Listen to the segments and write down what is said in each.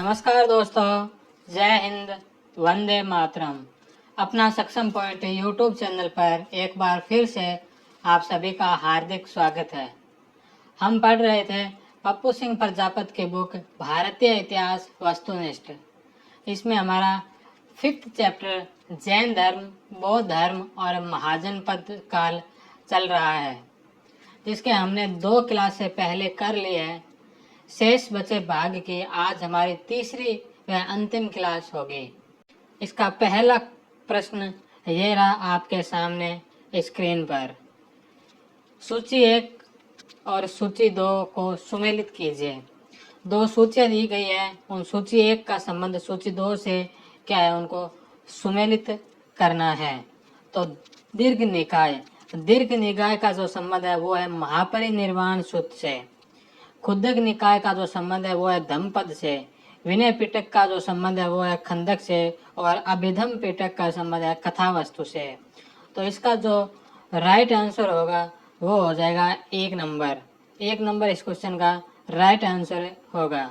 नमस्कार दोस्तों, जय हिंद, वंदे मातरम। अपना सक्षम पॉइंट यूट्यूब चैनल पर एक बार फिर से आप सभी का हार्दिक स्वागत है। हम पढ़ रहे थे पप्पू सिंह प्रजापत की बुक भारतीय इतिहास वस्तुनिष्ठ। इसमें हमारा 5th चैप्टर जैन धर्म, बौद्ध धर्म और महाजनपद काल चल रहा है, जिसके हमने 2 क्लास से पहले कर लिए है। शेष बचे भाग की आज हमारी तीसरी व अंतिम क्लास होगी। इसका पहला प्रश्न ये रहा आपके सामने स्क्रीन पर। सूची 1 और सूची 2 को सुमेलित कीजिए। 2 सूचियां दी गई है, उन सूची 1 का संबंध सूची 2 से क्या है उनको सुमेलित करना है। तो दीर्घ निकाय का जो संबंध है वो है महापरिनिर्वाण सूत्र से। खुद्दक निकाय का जो संबंध है वो है धम्मपद से। विनय पिटक का जो संबंध है वो है खंडक से और अभिधम पिटक का संबंध है कथावस्तु से। तो इसका जो राइट आंसर होगा वो हो जाएगा 1 नंबर। 1 नंबर इस क्वेश्चन का राइट आंसर होगा।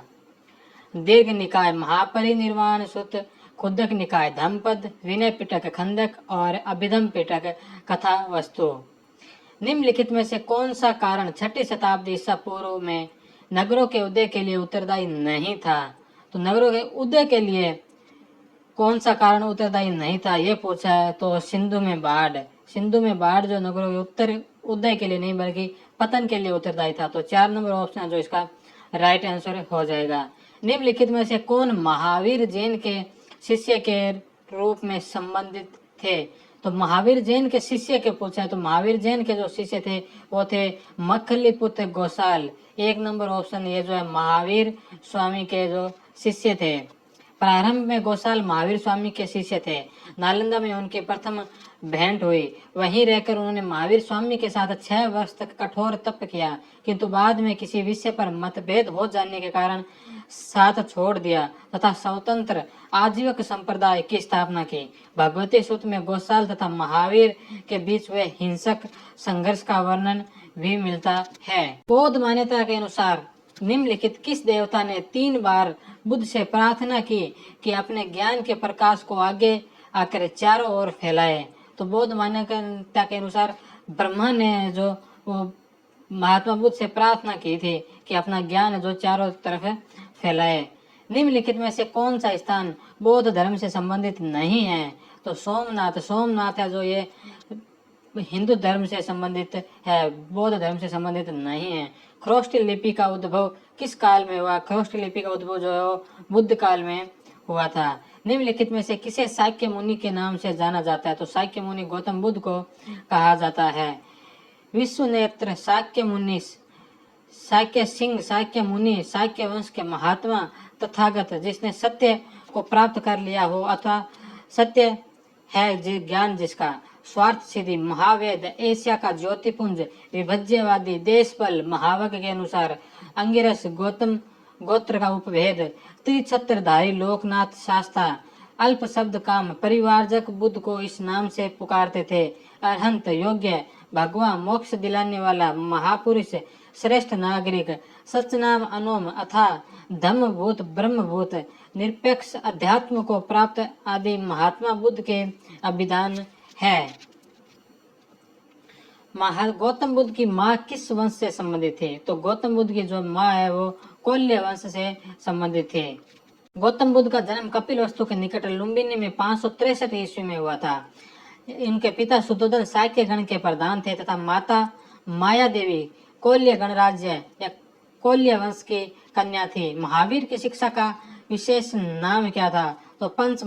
दीर्घ निकाय महापरिनिर्वाण सूत्र, खुद्दक निकाय धम्मपद, विनय पिटक खंडक और अभिधम पिटक कथावस्तु। निम्नलिखित में से कौन सा कारण 6ठी शताब्दी ईसा पूर्व में नगरों के उदय के लिए उत्तरदायी नहीं था? तो नगरों के उदय के लिए कौन सा कारण उत्तरदायी नहीं था ये पूछा है। तो सिंधु में बाढ़ जो नगरों के उदय के लिए नहीं बल्कि पतन के लिए उत्तरदायी था। तो 4 नंबर ऑप्शन है जो इसका राइट आंसर हो जाएगा। निम्नलिखित में से कौन महावीर जैन के शिष्य के रूप में संबंधित थे? तो महावीर जैन के शिष्य के पूछा है। तो महावीर जैन के जो शिष्य थे वो थे मखलीपुत्र गोसाल। 1 नंबर ऑप्शन ये जो है महावीर स्वामी के जो शिष्य थे। प्रारंभ में गोसाल महावीर स्वामी के शिष्य थे। नालंदा में उनकी प्रथम भेंट हुई। वहीं रहकर उन्होंने महावीर स्वामी के साथ 6 वर्ष तक कठोर तप किया, किंतु बाद में किसी विषय पर मतभेद हो जाने के कारण साथ छोड़ दिया तथा स्वतंत्र आजीवक संप्रदाय की स्थापना की। भगवती सूत्र में गोसाल तथा महावीर के बीच हुए हिंसक संघर्ष का वर्णन भी मिलता है। बौद्ध मान्यता के अनुसार निम्नलिखित किस देवता ने 3 बार बुद्ध से प्रार्थना की कि अपने ज्ञान के प्रकाश को आगे आकर चारों ओर फैलाए? तो बौद्ध मान्यता के अनुसार ब्रह्मा ने जो वो महात्मा बुद्ध से प्रार्थना की थी कि अपना ज्ञान जो चारों तरफ फैलाए। निम्नलिखित में से कौन सा स्थान बौद्ध धर्म से संबंधित नहीं है? तो सोमनाथ है जो ये हिंदू धर्म से संबंधित है, बौद्ध धर्म से संबंधित नहीं है। खरोष्ठी लिपि का उद्भव किस काल में हुआ? खरोष्ठी लिपि का उद्भव जो है बुद्ध काल में हुआ था। निम्नलिखित में से किसे शाक्य मुनि के नाम से जाना जाता है? तो शाक्य मुनि गौतम बुद्ध को कहा जाता है। विश्वनेत्र, शाक्य मुनि, शाक्य सिंह, शाक्य मुनि, शाक्य वंश के महात्मा, तथागत जिसने सत्य को प्राप्त कर लिया हो अथवा सत्य है ज्ञान जिसका, स्वार्थ सिद्धि, महावेद, एशिया का ज्योतिपुंज, विभज्यवादी, देशबल, महावक के अनुसार, अंगिरस, गौतम गोत्र का उपभेद, त्रिछत्रधारी, लोकनाथ, शास्ता, अल्प शब्द काम, परिवारजक बुद्ध को इस नाम से पुकारते थे, अरहंत, योग्य, भगवा, मोक्ष दिलाने वाला, महापुरुष, श्रेष्ठ नागरिक, सचनाम, अनोम अथा धम्मभूत, ब्रह्मभूत, निरपेक्ष, अध्यात्म को प्राप्त आदि महात्मा बुद्ध के अभिधान है। गौतम बुद्ध की माँ किस वंश से संबंधित थी? तो गौतम बुद्ध की जो माँ है वो कोल्य वंश से संबंधित थी। गौतम बुद्ध का जन्म कपिलवस्तु के निकट लुम्बिनी में 563 ईस्वी में हुआ था। इनके पिता शुद्धोधन शाक्य गण के प्रधान थे तथा माता माया देवी कोल्य गणराज्य या कोल्य वंश की कन्या थी। महावीर की शिक्षा का विशेष नाम क्या था? तो 5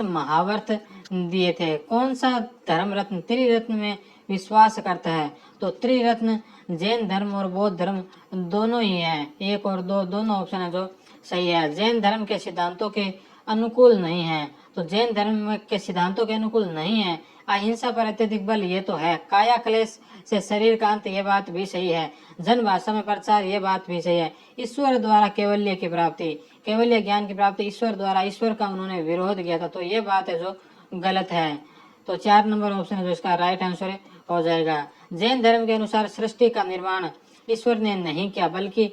महावर्त दिए थे। कौन सा धर्म रत्न त्रिरत्न में विश्वास करता है? तो त्रिरत्न जैन धर्म और बौद्ध धर्म दोनों ही है। 1 और 2 दोनों ऑप्शन है जो सही है। जैन धर्म के सिद्धांतों के अनुकूल नहीं है। तो जैन धर्म के सिद्धांतों के अनुकूल नहीं है। अहिंसा पर अत्यधिक बल ये तो है। काया क्लेश से शरीर का अंत ये बात भी सही है। जन भाषा में प्रचार ये बात भी सही है। ईश्वर द्वारा कैवल्य की प्राप्ति, कैवल्य ज्ञान की प्राप्ति ईश्वर द्वारा, ईश्वर का उन्होंने विरोध किया था। तो ये बात है जो गलत है। तो 4 नंबर ऑप्शन है जो इसका राइट आंसर हो जाएगा। जैन धर्म के अनुसार सृष्टि का निर्माण ईश्वर ने नहीं किया, बल्कि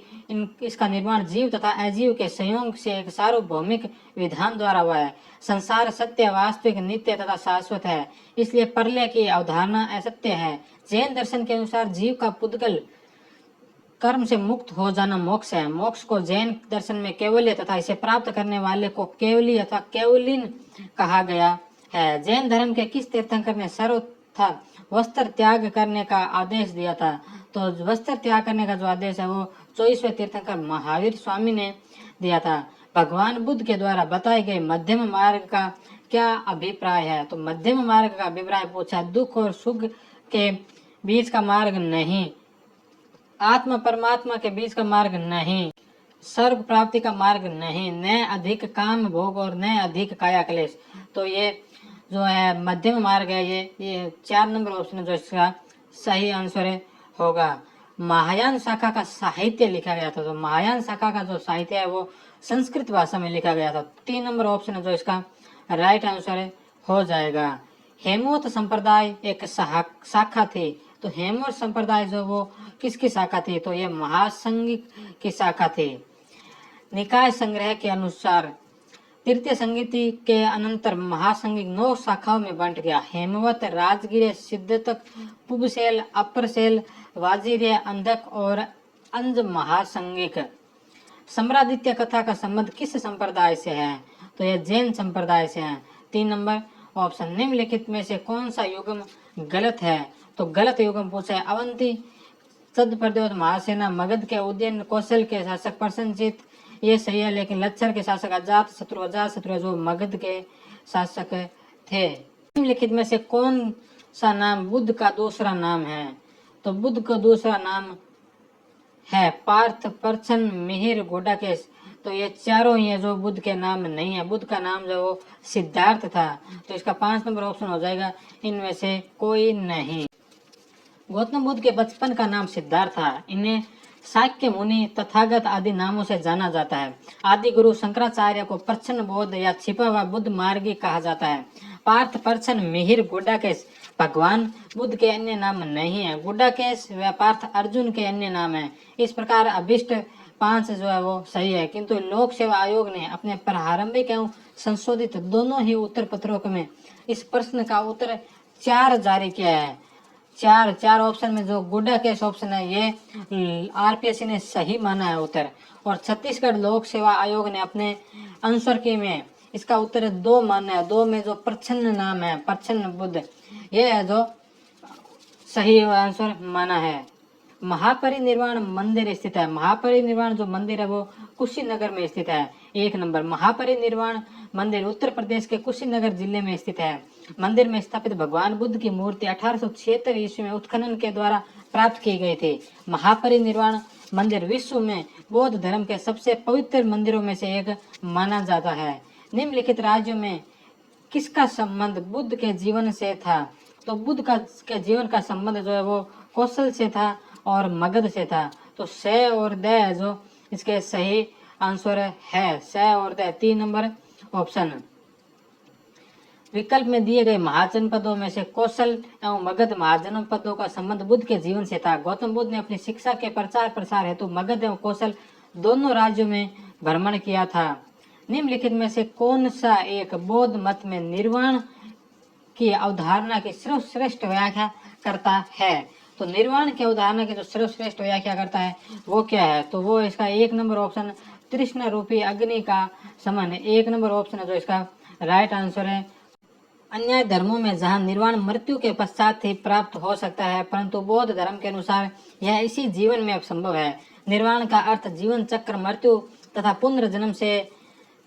इसका निर्माण जीव तथा अजीव के संयोग से एक सार्वभौमिक विधान द्वारा हुआ है। संसार सत्य, वास्तविक, नित्य तथा शाश्वत है, इसलिए प्रलय की अवधारणा असत्य है। जैन दर्शन के अनुसार जीव का पुद्गल कर्म से मुक्त हो जाना मोक्ष है। मोक्ष को जैन दर्शन में केवल्य तथा इसे प्राप्त करने वाले को केवली अथवा केवलिन कहा गया है। जैन धर्म के किस तीर्थंकर ने सर्वथा वस्त्र त्याग करने का आदेश दिया था? तो वस्त्र त्याग करने का जो आदेश है वो 24वें तीर्थंकर महावीर स्वामी ने दिया था। भगवान बुद्ध के द्वारा बताए गए मध्यम मार्ग का क्या अभिप्राय है? तो मध्यम मार्ग का अभिप्राय पूछा, दुख और सुख के बीच का मार्ग नहीं, आत्मा परमात्मा के बीच का मार्ग नहीं, स्वर्ग प्राप्ति का मार्ग नहीं, न अधिक काम भोग और न अधिक काया क्लेश। तो ये जो है मध्यम मार्ग है, ये 4 नंबर ऑप्शन जो इसका सही आंसर होगा। महायान शाखा का साहित्य लिखा गया था, तो महायान शाखा का जो साहित्य है वो संस्कृत भाषा में लिखा गया था। 3 नंबर ऑप्शन जो इसका राइट आंसर हो जाएगा। हेमवत संप्रदाय एक शाखा थी, तो हेमवत संप्रदाय जो वो किसकी शाखा थी? तो ये महासंगिक की शाखा थी। निकाय संग्रह के अनुसार तृतीय संगीति के अनंतर महासंगिक 9 शाखाओं में बंट गया। हेमवत, राजगिर, सिद्धतक, पुबसेल, अपरसेल, वाजिर्य, अंधक और अंज महासंगिक। सम्रादित्य कथा का संबंध किस संप्रदाय से है? तो यह जैन संप्रदाय से है। 3 नंबर ऑप्शन। निम्नलिखित में से कौन सा युग्म गलत है? तो गलत युग्म पूछा है। अवंती, चद प्रद्योत महासेना, मगध के उदयन, कौशल के शासक प्रसन्नचित, ये सही है, लेकिन लच्छर के शासक अजात शत्रु जो मगध के शासक थे। निम्नलिखित में से कौन सा नाम बुद्ध का दूसरा नाम है? तो बुद्ध का दूसरा नाम है पार्थ, परछन, मिहिर, गोडाकेश। तो ये चारों ये जो बुद्ध के नाम नहीं है। बुद्ध का नाम जो वो सिद्धार्थ था, तो इसका 5 नंबर ऑप्शन हो जाएगा, इनमें से कोई नहीं। गौतम बुद्ध के बचपन का नाम सिद्धार्थ था। इन्हें शाक्य मुनि, तथागत आदि नामों से जाना जाता है। आदि गुरु शंकराचार्य को प्रच्छन्न बोध या छिपा हुआ बुद्ध मार्गी कहा जाता है। पार्थ, परछन, मिहिर, गुड्डाकेश भगवान बुद्ध के अन्य नाम नहीं है। गुड्डाकेश व पार्थ अर्जुन के अन्य नाम है। इस प्रकार अभिष्ट 5 जो है वो सही है, किंतु लोक सेवा आयोग ने अपने प्रारंभिक एवं संशोधित दोनों ही उत्तर पत्रों में इस प्रश्न का उत्तर 4 जारी किया है। चार ऑप्शन में जो गुड्डाकेश ऑप्शन है ये आरपीएससी ने सही माना है उत्तर, और छत्तीसगढ़ लोक सेवा आयोग ने अपने आंसर की में इसका उत्तर 2 माना है। 2 में जो प्रच्छन्न नाम है, प्रच्छन्न बुद्ध, ये है जो सही आंसर माना है। महापरिनिर्वाण मंदिर स्थित है। महापरिनिर्वाण जो मंदिर है वो कुशीनगर में स्थित है। 1 नंबर। महापरिनिर्वाण मंदिर उत्तर प्रदेश के कुशीनगर जिले में स्थित है। मंदिर में स्थापित भगवान बुद्ध की मूर्ति 1876 ईस्वी में उत्खनन के द्वारा प्राप्त की गई थी। महापरिनिर्वाण मंदिर विश्व में बौद्ध धर्म के सबसे पवित्र मंदिरों में से एक माना जाता है। निम्नलिखित राज्यों में किसका संबंध बुद्ध के जीवन से था? तो बुद्ध के जीवन का संबंध जो है वो कौशल से था और मगध से था। तो स और द जो इसके सही आंसर है, स और द। 3 number option. विकल्प में दिए गए महाजनपदों में से कौशल एवं मगध महाजनपदों का संबंध बुद्ध के जीवन से था। गौतम बुद्ध ने अपनी शिक्षा के प्रचार प्रसार हेतु मगध एवं कौशल दोनों राज्यों में भ्रमण किया था। निम्नलिखित में से कौन सा एक बौद्ध मत में निर्वाण की अवधारणा की सर्वश्रेष्ठ व्याख्या करता है? तो निर्वाण की अवधारणा की जो सर्वश्रेष्ठ व्याख्या करता है वो क्या है? तो वो इसका 1 नंबर ऑप्शन तृष्णा रूपी अग्नि का समान है। 1 नंबर ऑप्शन है जो इसका राइट आंसर है। अन्य धर्मों में जहाँ निर्वाण मृत्यु के पश्चात ही प्राप्त हो सकता है, परंतु बौद्ध धर्म के अनुसार यह इसी जीवन में संभव है। निर्वाण का अर्थ जीवन चक्र, मृत्यु तथा पुनर्जन्म से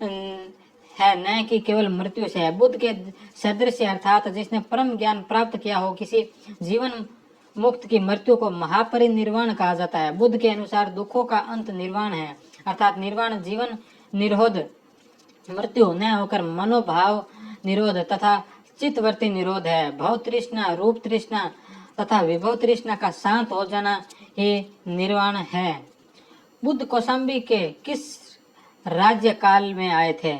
है, न कि केवल मृत्यु से है। बुद्ध के सदृश अर्थात जिसने परम ज्ञान प्राप्त किया हो, किसी जीवन मुक्त की मृत्यु को महापरिनिर्वाण कहा जाता है। बुद्ध के अनुसार दुखों का अंत निर्वाण है, अर्थात निर्वाण जीवन निरोध, मृत्यु न होकर मनोभाव निरोध तथा चित्तवृत्ति निरोध है। भव तृष्णा, रूप तृष्णा तथा विभव तृष्णा का शांत हो जाना ही निर्वाण है। बुद्ध कौशाम्बी के किस राज्य काल में आए थे?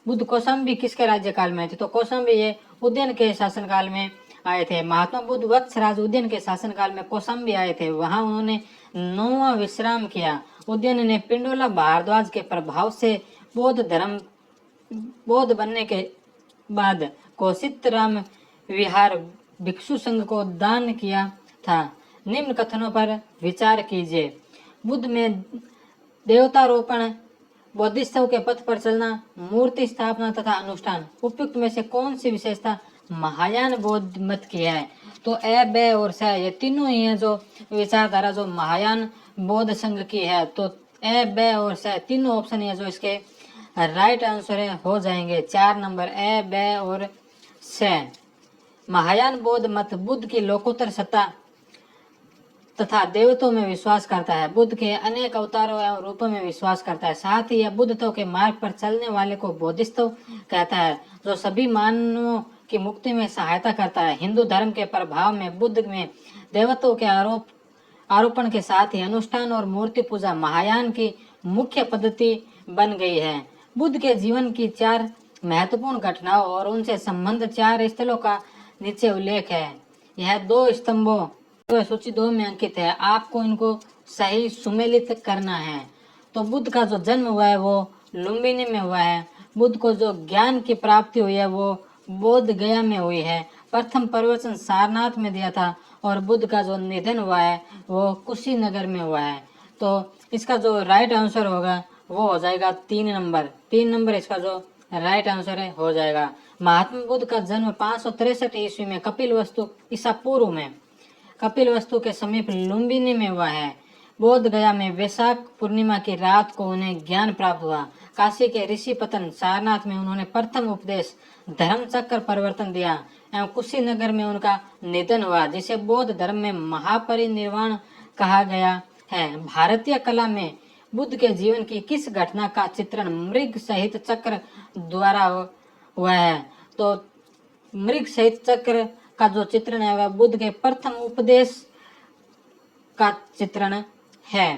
बुद्ध कौशाम्बी किसके राज्य काल में आए थे? तो कौशाम्बी ये उदयन के शासनकाल में आए थे। महात्मा बुद्ध वत्सराज उदयन के शासनकाल में कौशाम्बी आए थे। वहां उन्होंने 9वां विश्राम किया। उदयन ने पिंडोला भारद्वाज के प्रभाव से बौद्ध बनने के बाद कौशिक राम विहार भिक्षु संघ को दान किया था। निम्न कथनों पर विचार कीजिए। बुद्ध में देवतारोपण, बोधिसत्व के पथ पर चलना, मूर्ति स्थापना तथा अनुष्ठान, उपयुक्त में से कौन सी विशेषता महायान बौद्ध मत की है? तो ए, बे और स ये तीनों ही है जो विचारधारा जो महायान बौद्ध संघ की है। तो ए, बे और स तीनों ऑप्शन है जो इसके राइट आंसर है हो जाएंगे। 4 नंबर ए, बे और स। महायान बौद्ध मत बुद्ध की लोकोत्तर सत्ता तथा देवत्व में विश्वास करता है। बुद्ध के अनेक अवतारों एवं रूपों में विश्वास करता है। साथ ही यह बुद्धत्व के मार्ग पर चलने वाले को बोधिसत्व कहता है, जो सभी मानवों की मुक्ति में सहायता करता है। हिंदू धर्म के प्रभाव में बुद्ध में देवत्व के आरोपण के साथ ही अनुष्ठान और मूर्ति पूजा महायान की मुख्य पद्धति बन गई है। बुद्ध के जीवन की 4 महत्वपूर्ण घटनाओं और उनसे संबंध 4 स्थलों का नीचे उल्लेख है। यह 2 स्तंभों सूची 2 में अंकित है। आपको इनको सही सुमेलित करना है। तो बुद्ध का जो जन्म हुआ है वो लुम्बिनी में हुआ है। बुद्ध को जो ज्ञान की प्राप्ति हुई है वो बोध गया में हुई है। प्रथम प्रवचन सारनाथ में दिया था और बुद्ध का जो निधन हुआ है वो कुशीनगर में हुआ है। तो इसका जो राइट आंसर होगा वो हो जाएगा 3 नंबर। 3 नंबर इसका जो राइट आंसर है हो जाएगा। महात्मा बुद्ध का जन्म 563 ईस्वी में कपिलवस्तु ईसा पूर्व में कपिलवस्तु के समीप लुम्बिनी में हुआ है। बोध गया में वैशाख पूर्णिमा की रात को उन्हें ज्ञान प्राप्त हुआ। काशी के ऋषि पतन सारनाथ में उन्होंने प्रथम उपदेश धर्म चक्र परिवर्तन दिया एवं कुशीनगर में उनका निधन हुआ, जिसे बौद्ध धर्म में महापरिनिर्वाण कहा गया है। भारतीय कला में बुद्ध के जीवन की किस घटना का चित्रण मृग सहित चक्र द्वारा हुआ है? तो मृग सहित चक्र का जो चित्रण है वह बुद्ध के प्रथम उपदेश का चित्रण है।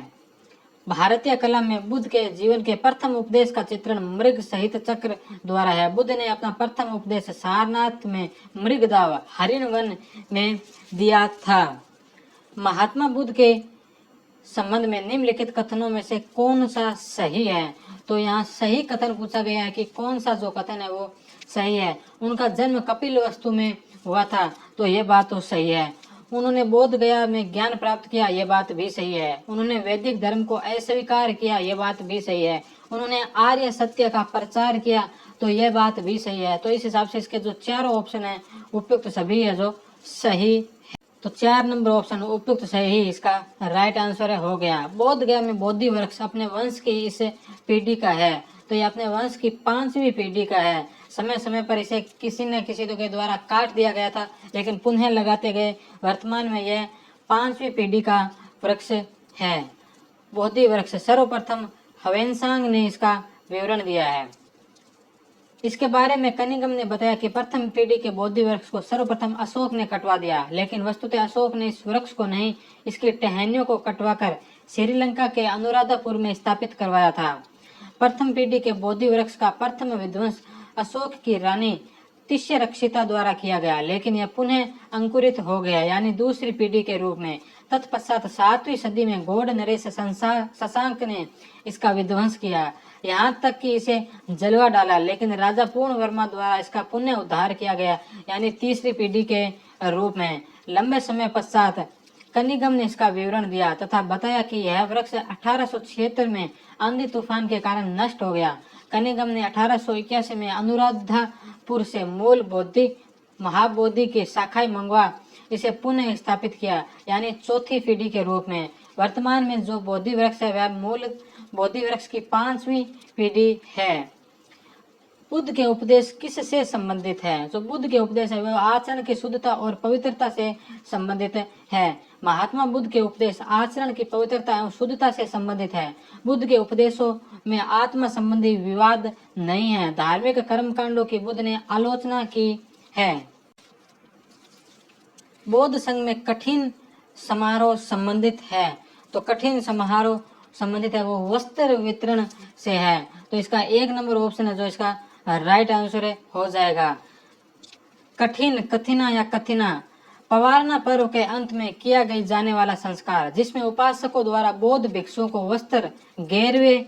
भारतीय कला में बुद्ध के जीवन के प्रथम उपदेश का चित्रण मृग सहित चक्र द्वारा है। बुद्ध ने अपना प्रथम उपदेश सारनाथ में मृगदाव हरिण वन में दिया था। महात्मा बुद्ध के संबंध में निम्नलिखित कथनों में से कौन सा सही है? तो यहाँ सही कथन पूछा गया है कि कौन सा जो कथन है वो सही है। उनका जन्म कपिलवस्तु में हुआ था, तो ये बात तो सही है। उन्होंने बोध गया में ज्ञान प्राप्त किया, ये बात भी सही है। उन्होंने वैदिक धर्म को अस्वीकार किया, ये बात भी सही है। उन्होंने आर्य सत्य का प्रचार किया, तो ये बात भी सही है। तो इस हिसाब से इसके जो 4 ऑप्शन है उपयुक्त सभी है जो सही है। तो 4 नंबर ऑप्शन उपयुक्त सही इसका राइट आंसर हो गया। बोध गया में बोधि वृक्ष अपने वंश की इस पीढ़ी का है, तो ये अपने वंश की 5वीं पीढ़ी का है। समय समय पर इसे किसी न किसी के द्वारा काट दिया गया था, लेकिन पुनः लगाते गए। वर्तमान में यह 5वीं पीढ़ी का वृक्ष है। बोधि वृक्ष सर्वप्रथम ह्वेनसांग ने इसका विवरण दिया है। इसके बारे में कनिंघम ने बताया कि प्रथम पीढ़ी के बोधि वृक्ष को सर्वप्रथम अशोक ने कटवा दिया, लेकिन वस्तुतः अशोक ने इस वृक्ष को नहीं, इसकी टहनियों को कटवाकर श्रीलंका के अनुराधापुर में स्थापित करवाया था। प्रथम पीढ़ी के बोधि वृक्ष का प्रथम विध्वंस अशोक की रानी तिष्यरक्षिता द्वारा किया गया, लेकिन यह पुनः अंकुरित हो गया, यानी दूसरी पीढ़ी के रूप में। तत्पश्चात 7वीं सदी में गौड़ नरेश शशांक ने इसका विध्वंस किया, यहाँ तक कि इसे जलवा डाला, लेकिन राजा पूर्ण वर्मा द्वारा इसका पुनः उद्धार किया गया, यानी तीसरी पीढ़ी के रूप में। लंबे समय पश्चात कनिंघम ने इसका विवरण दिया तथा बताया कि यह वृक्ष 1876 में आंधी तूफान के कारण नष्ट हो गया। कनिंघम ने 1881 में अनुराधापुर से मूल बोधि महाबोधि की शाखाएं मंगवा इसे पुनः स्थापित किया, यानी चौथी पीढ़ी के रूप में। वर्तमान में जो बोधि वृक्ष है वह मूल बोधि वृक्ष की 5वीं पीढ़ी है। बुद्ध के उपदेश किससे संबंधित है? जो बुद्ध के उपदेश है वह आचरण की शुद्धता और पवित्रता से संबंधित है। महात्मा बुद्ध के उपदेश आचरण की पवित्रता एवं शुद्धता से संबंधित है। बुद्ध के उपदेशों में आत्मा संबंधी विवाद नहीं है। धार्मिक कर्मकांडों की बुद्ध ने आलोचना की है। बौद्ध संघ में कठिन समारोह संबंधित है, तो कठिन समारोह संबंधित है वो वस्त्र वितरण से है, तो इसका 1 नंबर ऑप्शन है जो इसका राइट आंसर है हो जाएगा। कठिन, कठिना या कठिना पवारना पर्व के अंत में किया गई जाने वाला संस्कार, जिसमें उपासकों द्वारा बौद्ध भिक्षुओं को वस्त्र, गेरवे,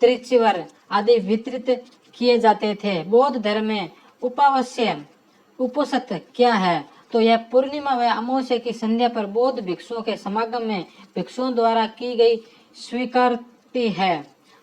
त्रिचिवर आदि वितरित किए जाते थे। बौद्ध धर्म में उपावस्य उपोषित क्या है? तो यह पूर्णिमा व अमावस्या की संध्या पर बौद्ध भिक्षुओं के समागम में भिक्षुओं द्वारा की गई स्वीकृति है।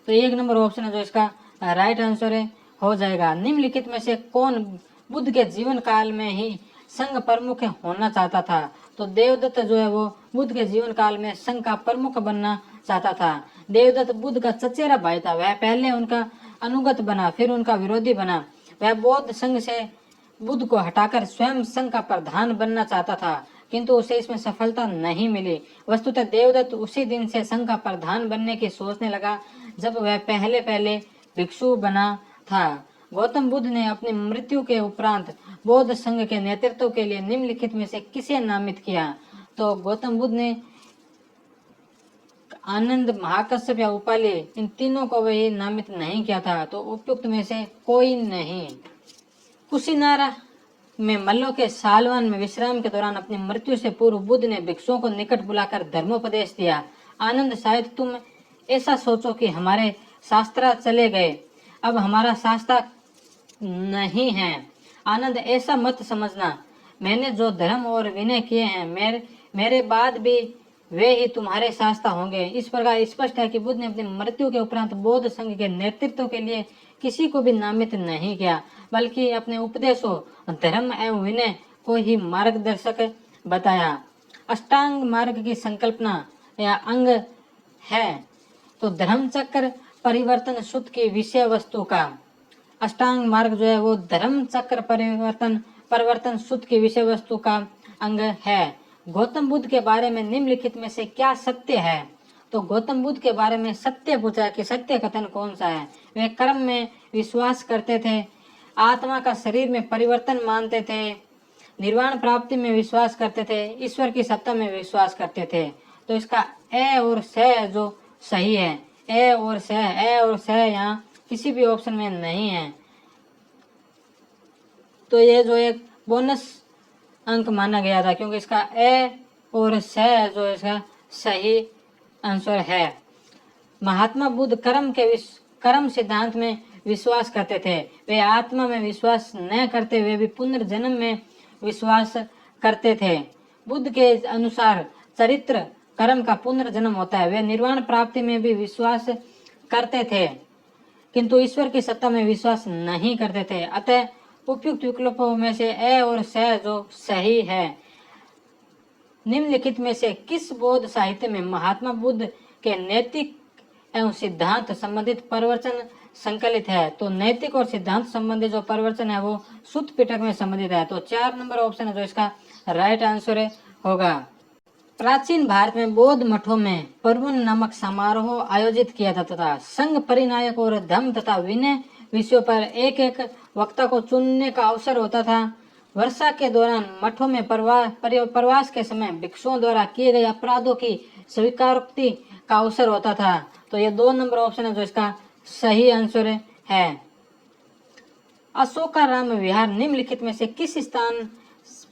तो 1 नंबर ऑप्शन है जो इसका राइट आंसर है हो जाएगा। निम्नलिखित में से कौन बुद्ध के जीवन काल में ही संघ प्रमुख होना चाहता था? तो देवदत्त जो है वो बुद्ध के जीवन काल में संघ का प्रमुख बनना चाहता था। देवदत्त बुद्ध का चचेरा भाई था। वह पहले उनका अनुगत बना, फिर उनका विरोधी बना। वह बौद्ध संघ से बुद्ध को हटाकर स्वयं संघ का प्रधान बनना चाहता था, किंतु उसे इसमें सफलता नहीं मिली। वस्तुतः देवदत्त उसी दिन से संघ का प्रधान बनने की सोचने लगा जब वह पहले भिक्षु बना था। गौतम बुद्ध ने अपनी मृत्यु के उपरांत बौद्ध संघ के नेतृत्व के लिए निम्नलिखित में से किसे नामित किया? तो गौतम बुद्ध ने आनंद, महाकश्यप या उपाली, इन तीनों को वही नामित नहीं किया था। तो उपयुक्त में से कोई नहीं। कुशीनारा में मल्लों के सालवन में विश्राम के दौरान अपनी मृत्यु से पूर्व बुद्ध ने भिक्षुओं को निकट बुलाकर धर्मोपदेश दिया। आनंद, शायद तुम ऐसा सोचो कि हमारे शास्त्र चले गए, अब हमारा शास्त्र नहीं है। आनंद, ऐसा मत समझना। मैंने जो धर्म और विनय किए हैं मेरे बाद भी वे ही तुम्हारे शास्त्र होंगे। इस प्रकार स्पष्ट है कि बुद्ध ने अपनी मृत्यु के उपरांत बौद्ध संघ के नेतृत्व के लिए किसी को भी नामित नहीं किया, बल्कि अपने उपदेशों, धर्म एवं विनय को ही मार्गदर्शक बताया। अष्टांग मार्ग की संकल्पना या अंग है। तो धर्म चक्र परिवर्तन सूत्र की विषय वस्तु का अष्टांग मार्ग जो है वो धर्म चक्र परिवर्तन सूत्र की विषय वस्तु का अंग है। गौतम बुद्ध के बारे में निम्नलिखित में से क्या सत्य है? तो गौतम बुद्ध के बारे में सत्य पूछा कि सत्य कथन कौन सा है? वे कर्म में विश्वास करते थे, आत्मा का शरीर में परिवर्तन मानते थे, निर्वाण प्राप्ति में विश्वास करते थे, ईश्वर की सत्ता में विश्वास करते थे। तो इसका ए और स जो सही है, ए और स यहाँ किसी भी ऑप्शन में नहीं है। तो ये जो एक बोनस अंक माना गया था, क्योंकि इसका ए और स जो इसका सही आंसर है। महात्मा बुद्ध कर्म सिद्धांत में विश्वास करते थे। वे आत्मा में विश्वास न करते हुए भी पुनर्जन्म में विश्वास करते थे। बुद्ध के अनुसार चरित्र कर्म का पुनर्जन्म होता है। वे निर्वाण प्राप्ति में भी विश्वास करते थे, किंतु ईश्वर की सत्ता में विश्वास नहीं करते थे। अतः उपयुक्त विकल्पों में से ए और स जो सही है। निम्नलिखित में से किस बौद्ध साहित्य में महात्मा बुद्ध के नैतिक एवं सिद्धांत संबंधित प्रवचन संकलित है? तो नैतिक और सिद्धांत संबंधी जो प्रवचन है वो सुत्त पिटक में संबंधित है। तो 4 नंबर ऑप्शन है जो इसका राइट आंसर होगा। प्राचीन भारत में बौद्ध मठों में पर्वन नामक समारोह आयोजित किया जाता था। संघ परिनायक और धम्म तथा विनय विषयों पर एक एक वक्ता को चुनने का अवसर होता था। वर्षा के दौरान मठों में प्रवास के समय भिक्षुओं द्वारा किए गए अपराधों की स्वीकारोक्ति का अवसर होता था। तो ये 2 नंबर ऑप्शन है जो इसका सही आंसर है। अशोकाराम विहार निम्नलिखित में से किस स्थान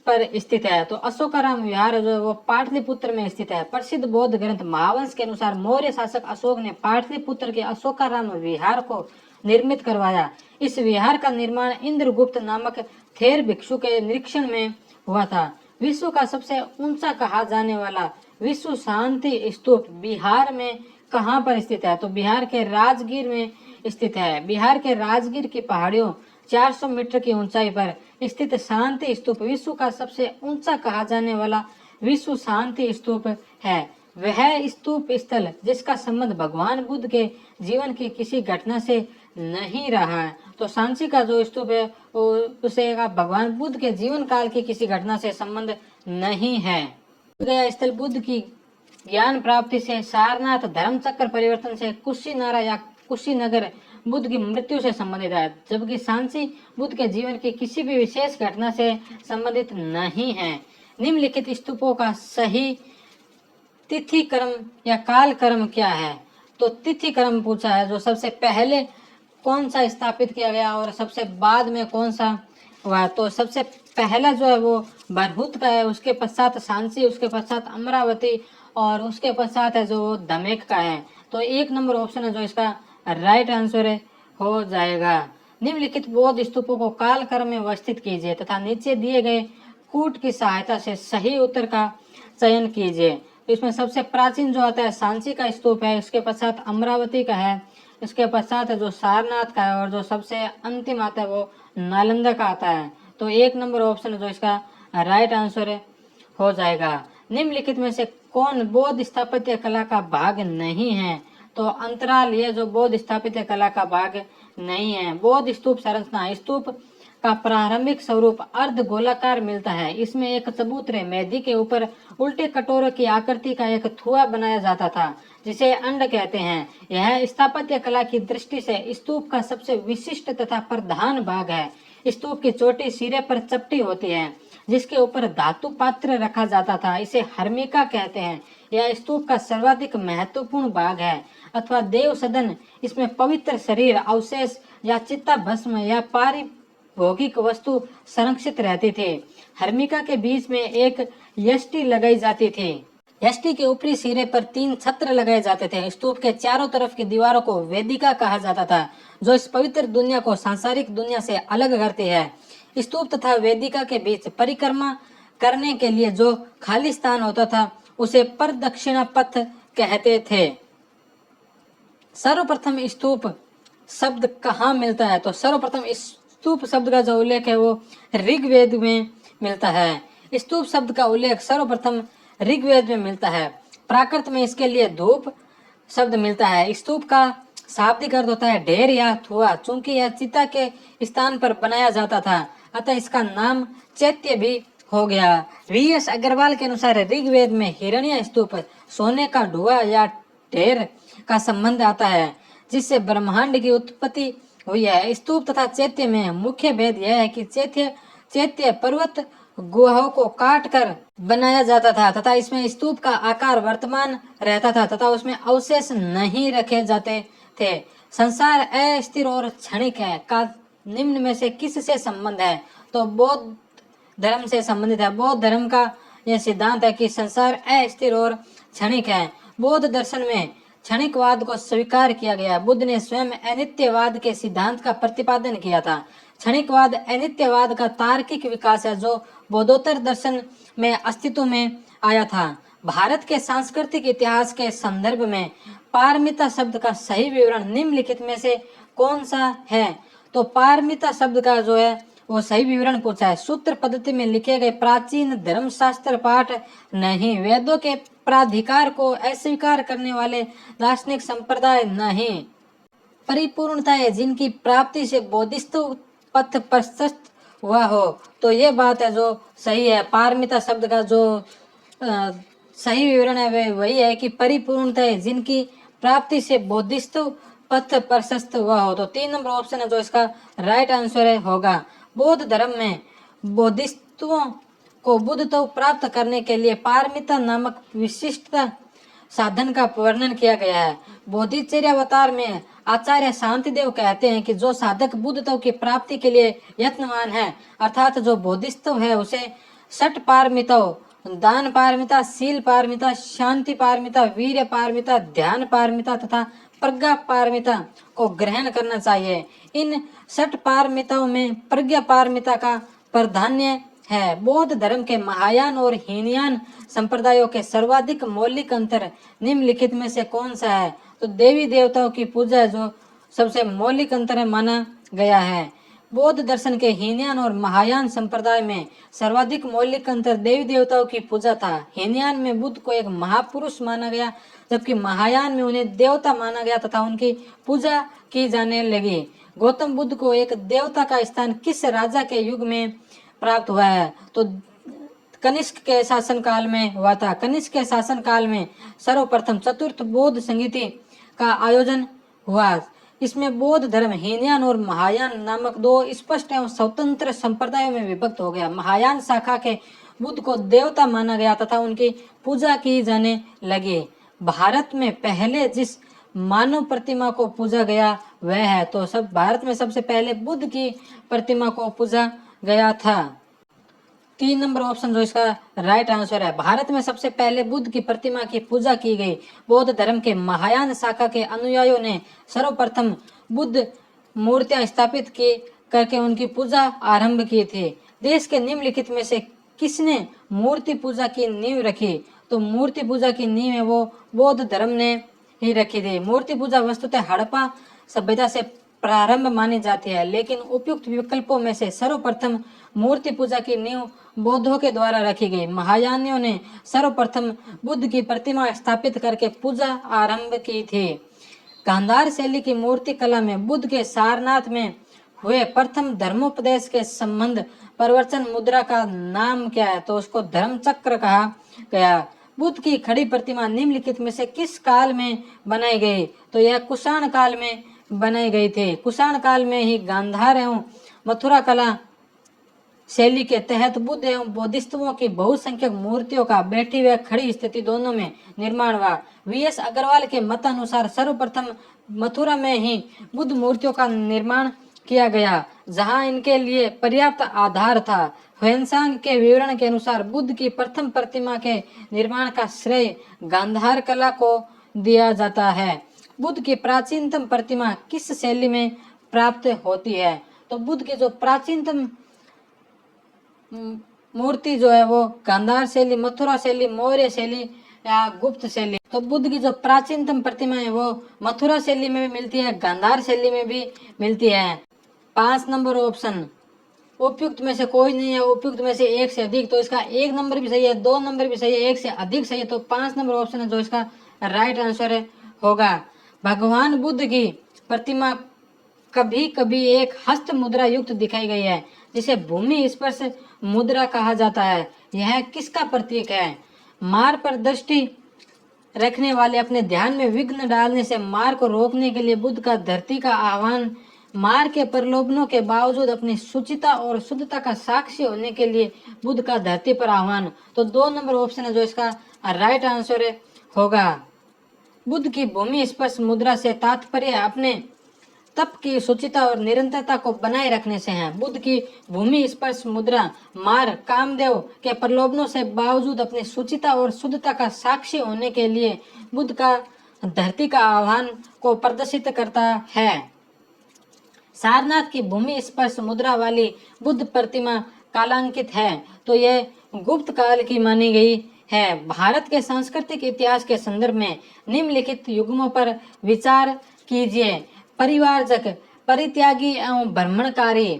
पर स्थित है? तो अशोकाराम विहार जो है वो पाटलिपुत्र में स्थित है। प्रसिद्ध बौद्ध ग्रंथ महावंश के अनुसार मौर्य शासक अशोक ने पाटलिपुत्र के अशोकाराम विहार को निर्मित करवाया। इस विहार का निर्माण इंद्रगुप्त नामक थेर भिक्षु के निरीक्षण में हुआ था। विश्व का सबसे ऊंचा कहा जाने वाला विश्व शांति स्तूप बिहार में कहाँ पर स्थित है? तो बिहार के राजगीर में स्थित है। बिहार के राजगीर की पहाड़ियों 400 मीटर की ऊंचाई पर स्थित शांति स्तूप विश्व का सबसे ऊंचा कहा जाने वाला विश्व शांति स्तूप है। वह स्तूप स्थल जिसका संबंध भगवान बुद्ध के जीवन की किसी घटना से नहीं रहा है। तो सांची का जो स्तूप है उसे भगवान बुद्ध के जीवन काल की किसी घटना से संबंध नहीं है। गया स्थल बुद्ध की ज्ञान प्राप्ति से, सारनाथ धर्म चक्र परिवर्तन से, कुशीनारा या कुशीनगर बुद्ध की मृत्यु से संबंधित है, जबकि सांची बुद्ध के जीवन की किसी भी विशेष घटना से संबंधित नहीं है। निम्नलिखित स्तूपों का सही तिथि कर्म या काल कर्म क्या है? तो तिथि कर्म पूछा है, जो सबसे पहले कौन सा स्थापित किया गया और सबसे बाद में कौन सा हुआ। तो सबसे पहला जो है वो बरहुत का है, उसके पश्चात सांची, उसके पश्चात अमरावती और उसके पश्चात है जो दमेक का है। तो 1 नंबर ऑप्शन है जो इसका राइट आंसर है हो जाएगा। निम्नलिखित बौद्ध स्तूपों को काल क्रम में व्यवस्थित कीजिए तथा नीचे दिए गए कूट की सहायता से सही उत्तर का चयन कीजिए। तो इसमें सबसे प्राचीन जो आता है सांची का स्तूप है, इसके पश्चात अमरावती का है, इसके पश्चात है जो सारनाथ का है और जो सबसे अंतिम आता है वो नालंदा का आता है। तो 1 नंबर ऑप्शन है जो इसका राइट आंसर है हो जाएगा। निम्नलिखित में से कौन बौद्ध स्थापत्य कला का भाग नहीं है? तो अंतराल ये जो बौद्ध स्थापत्य कला का भाग नहीं है। बौद्ध स्तूप संरचना, स्तूप का प्रारंभिक स्वरूप अर्ध गोलाकार मिलता है। इसमें एक चबूतरे मेदी के ऊपर उल्टे कटोरे की आकृति का एक थुआ बनाया जाता था जिसे अंड कहते हैं। यह स्थापत्य कला की दृष्टि से स्तूप का सबसे विशिष्ट तथा प्रधान भाग है। स्तूप की चोटी सिरे पर चपटी होती है जिसके ऊपर धातु पात्र रखा जाता था, इसे हर्मिका कहते हैं। यह स्तूप का सर्वाधिक महत्वपूर्ण भाग है अथवा देव सदन। इसमें पवित्र शरीर अवशेष या चित्ता भस्म या पारिभौगिक वस्तु संरक्षित रहती थी। हर्मिका के बीच में एक यष्टि लगाई जाती थी। यष्टि के ऊपरी सिरे पर 3 छत्र लगाए जाते थे। स्तूप के चारों तरफ की दीवारों को वेदिका कहा जाता था जो इस पवित्र दुनिया को सांसारिक दुनिया से अलग करती है। स्तूप तथा वेदिका के बीच परिक्रमा करने के लिए जो खाली स्थान होता था उसे प्रदक्षिणा पथ कहते थे। सर्वप्रथम स्तूप शब्द कहाँ मिलता है? तो सर्वप्रथम स्तूप शब्द का जो उल्लेख है वो ऋग्वेद में मिलता है। स्तूप शब्द का उल्लेख सर्वप्रथम ऋग्वेद में मिलता है। प्राकृत में इसके लिए धूप शब्द मिलता है। स्तूप का शाब्दिक अर्थ होता है ढेर या थुआ। चूंकि यह चिता के स्थान पर बनाया जाता था अतः इसका नाम चैत्य भी हो गया। वी.एस. अग्रवाल के अनुसार ऋग्वेद में हिरण्य स्तूप सोने का ढुआ या ढेर का संबंध आता है जिससे ब्रह्मांड की उत्पत्ति हुई है। स्तूप तथा चैत्य में मुख्य भेद यह है कि चैत्य पर्वत गुहाओं को काट कर बनाया जाता था तथा इसमें स्तूप का आकार वर्तमान रहता था तथा उसमें अवशेष नहीं रखे जाते थे। संसार अस्थिर और क्षणिक है का निम्न में से किस से संबंध है? तो बौद्ध धर्म से संबंधित है। बौद्ध धर्म का यह सिद्धांत है कि संसार अस्थिर और क्षणिक है। बौद्ध दर्शन में क्षणिकवाद को स्वीकार किया गया। बुद्ध ने स्वयं अनित्यवाद के सिद्धांत का प्रतिपादन किया था। क्षणिकवाद अनित्यवाद का तार्किक विकास है जो बौद्धोत्तर दर्शन में अस्तित्व में आया था। भारत के सांस्कृतिक इतिहास के संदर्भ में पारमिता शब्द का सही विवरण निम्नलिखित में से कौन सा है? तो पारमिता शब्द का जो है वो सही विवरण पूछा है। सूत्र पद्धति में लिखे गए प्राचीन धर्मशास्त्र पाठ नहीं। वेदों के प्राधिकार को अस्वीकार करने वाले दार्शनिक संप्रदाय नहीं। परिपूर्णता है जिनकी प्राप्ति से बौद्धिस्त पथ प्रशस्त हुआ हो। तो ये बात है जो सही है। पारमिता शब्द का जो सही विवरण है वे वही है कि परिपूर्णता है जिनकी प्राप्ति से बौद्धिस्त पथ प्रशस्त हुआ हो। तो 3 नंबर ऑप्शन है जो इसका राइट आंसर है होगा। बौद्ध धर्म में बोधिसत्वों को बुद्धत्व प्राप्त करने के लिए पारमिता नामक विशिष्ट साधन का वर्णन किया गया है। बोधिचर्यावतार में आचार्य शांतिदेव कहते हैं कि जो साधक बुद्धत्व की प्राप्ति के लिए यत्नवान है अर्थात जो बोधिसत्व है उसे षट पारमिताओं दान पारमिता, शील पारमिता, शांति पारमिता, वीर्य पारमिता, ध्यान पारमिता तथा प्रज्ञा पारमिता को ग्रहण करना चाहिए। इन षट पारमिताओं में प्रज्ञा पारमिता का प्राधान्य है। बौद्ध धर्म के महायान और हीनयान संप्रदायों के सर्वाधिक मौलिक अंतर निम्नलिखित में से कौन सा है? तो देवी देवताओं की पूजा जो सबसे मौलिक अंतर माना गया है। बौद्ध दर्शन के हीनयान और महायान संप्रदाय में सर्वाधिक मौलिक अंतर देवी देवताओं की पूजा था। हीनयान में बुद्ध को एक महापुरुष माना गया जबकि महायान में उन्हें देवता माना गया तथा उनकी पूजा की जाने लगी। गौतम बुद्ध को एक देवता का स्थान किस राजा के युग में प्राप्त हुआ है? तो कनिष्क के शासन काल में हुआ था। कनिष्क के शासन काल में सर्वप्रथम चतुर्थ बौद्ध संगीति का आयोजन हुआ। इसमें बौद्ध धर्म हीनयान और महायान नामक 2 स्पष्ट एवं स्वतंत्र संप्रदायों में विभक्त हो गया। महायान शाखा के बुद्ध को देवता माना गया तथा उनकी पूजा की जाने लगी। भारत में पहले जिस मानव प्रतिमा को पूजा गया वह है, तो सब भारत में सबसे पहले बुद्ध की प्रतिमा को पूजा गया था। 3 नंबर ऑप्शन जो इसका राइट आंसर है। भारत में सबसे पहले बुद्ध की प्रतिमा की पूजा की गई। बौद्ध धर्म के महायान शाखा के अनुयायियों ने सर्वप्रथम बुद्ध मूर्तियां स्थापित की करके उनकी पूजा आरंभ की थी। देश के निम्नलिखित में से किसने मूर्ति पूजा की नींव रखी? तो मूर्ति पूजा की नींव है वो बौद्ध धर्म ने ही रखी थी। मूर्ति पूजा वस्तुतः हड़प्पा सभ्यता से प्रारंभ मानी जाती है, लेकिन उपयुक्त विकल्पों में से सर्वप्रथम मूर्ति पूजा की नींव बौद्धों के द्वारा रखी गई। महायानियों ने सर्वप्रथम बुद्ध की प्रतिमा स्थापित करके पूजा आरंभ की थी। गांधार शैली की मूर्ति कला में बुद्ध के सारनाथ में हुए प्रथम धर्मोपदेश के संबंध प्रवचन मुद्रा का नाम क्या है? तो उसको धर्म चक्र कहा गया। बुद्ध की खड़ी प्रतिमा निम्नलिखित में से किस काल में बनाई गई? तो यह कुषाण काल में बनाई गई थी। कुषाण काल में ही गांधार एवं मथुरा कला शैली के तहत बुद्ध एवं बौद्धिस्तों की बहुसंख्यक मूर्तियों का बैठी व खड़ी स्थिति दोनों में निर्माण हुआ। वीएस अग्रवाल के मतानुसार सर्वप्रथम मथुरा में ही बुद्ध मूर्तियों का निर्माण किया गया, जहां इनके लिए पर्याप्त आधार था। ह्वेनसांग के विवरण के अनुसार बुद्ध की प्रथम प्रतिमा के निर्माण का श्रेय गांधार कला को दिया जाता है। बुद्ध की प्राचीनतम प्रतिमा किस शैली में प्राप्त होती है? तो बुद्ध की जो प्राचीनतम मूर्ति जो है वो गांधार शैली, मथुरा शैली, मौर्य शैली या गुप्त शैली। तो बुद्ध की जो प्राचीनतम प्रतिमा है वो मथुरा शैली में भी मिलती है, गांधार शैली में भी मिलती है। 5 नंबर ऑप्शन उपयुक्त में से कोई नहीं है, उपयुक्त में से एक से अधिक। तो इसका 1 नंबर भी सही है, 2 नंबर भी सही है, एक से अधिक सही है। तो 5 नंबर ऑप्शन है जो इसका राइट आंसर होगा। भगवान बुद्ध की प्रतिमा कभी कभी एक हस्त मुद्रा युक्त दिखाई गई है, जिसे भूमि स्पर्श मुद्रा कहा जाता है। यह किसका प्रतीक है? मार पर दृष्टि रखने वाले अपने ध्यान में विघ्न डालने से मार को रोकने के लिए बुद्ध का धरती का आह्वान, मार के प्रलोभनों के बावजूद अपनी शुचिता और शुद्धता का साक्षी होने के लिए बुद्ध का धरती पर आह्वान। तो 2 नंबर ऑप्शन है जो इसका राइट आंसर होगा। बुद्ध की भूमि स्पर्श मुद्रा से तात्पर्य अपने तप की शुचिता और निरंतरता को बनाए रखने से है। बुद्ध की भूमि स्पर्श मुद्रा मार कामदेव के प्रलोभनों से बावजूद अपनी शुचिता और शुद्धता का साक्षी होने के लिए बुद्ध का धरती का आह्वान को प्रदर्शित करता है। सारनाथ की भूमि स्पर्श मुद्रा वाली बुद्ध प्रतिमा कालांकित है, तो यह गुप्त काल की मानी गई है। भारत के सांस्कृतिक इतिहास के संदर्भ में निम्नलिखित युग्मों पर विचार कीजिए। परिवारजक, परित्यागी एवं भ्रमणकारी,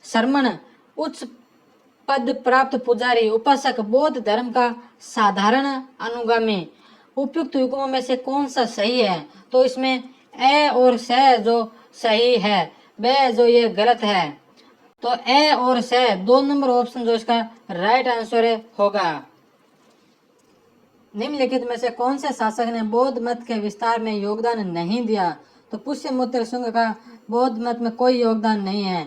श्रमण, उच्च पद प्राप्त पुजारी, उपासक, बौद्ध धर्म का साधारण अनुगामी। उपयुक्त युग्मों में से कौन सा सही है? तो इसमें ए और स जो सही है, ब जो ये गलत है। तो ए और स 2 नंबर ऑप्शन जो इसका राइट आंसर होगा। निम्नलिखित में से कौन से शासक ने बौद्ध मत के विस्तार में योगदान नहीं दिया? तो पुष्यमित्र शुंग का बौद्ध मत में कोई योगदान नहीं है।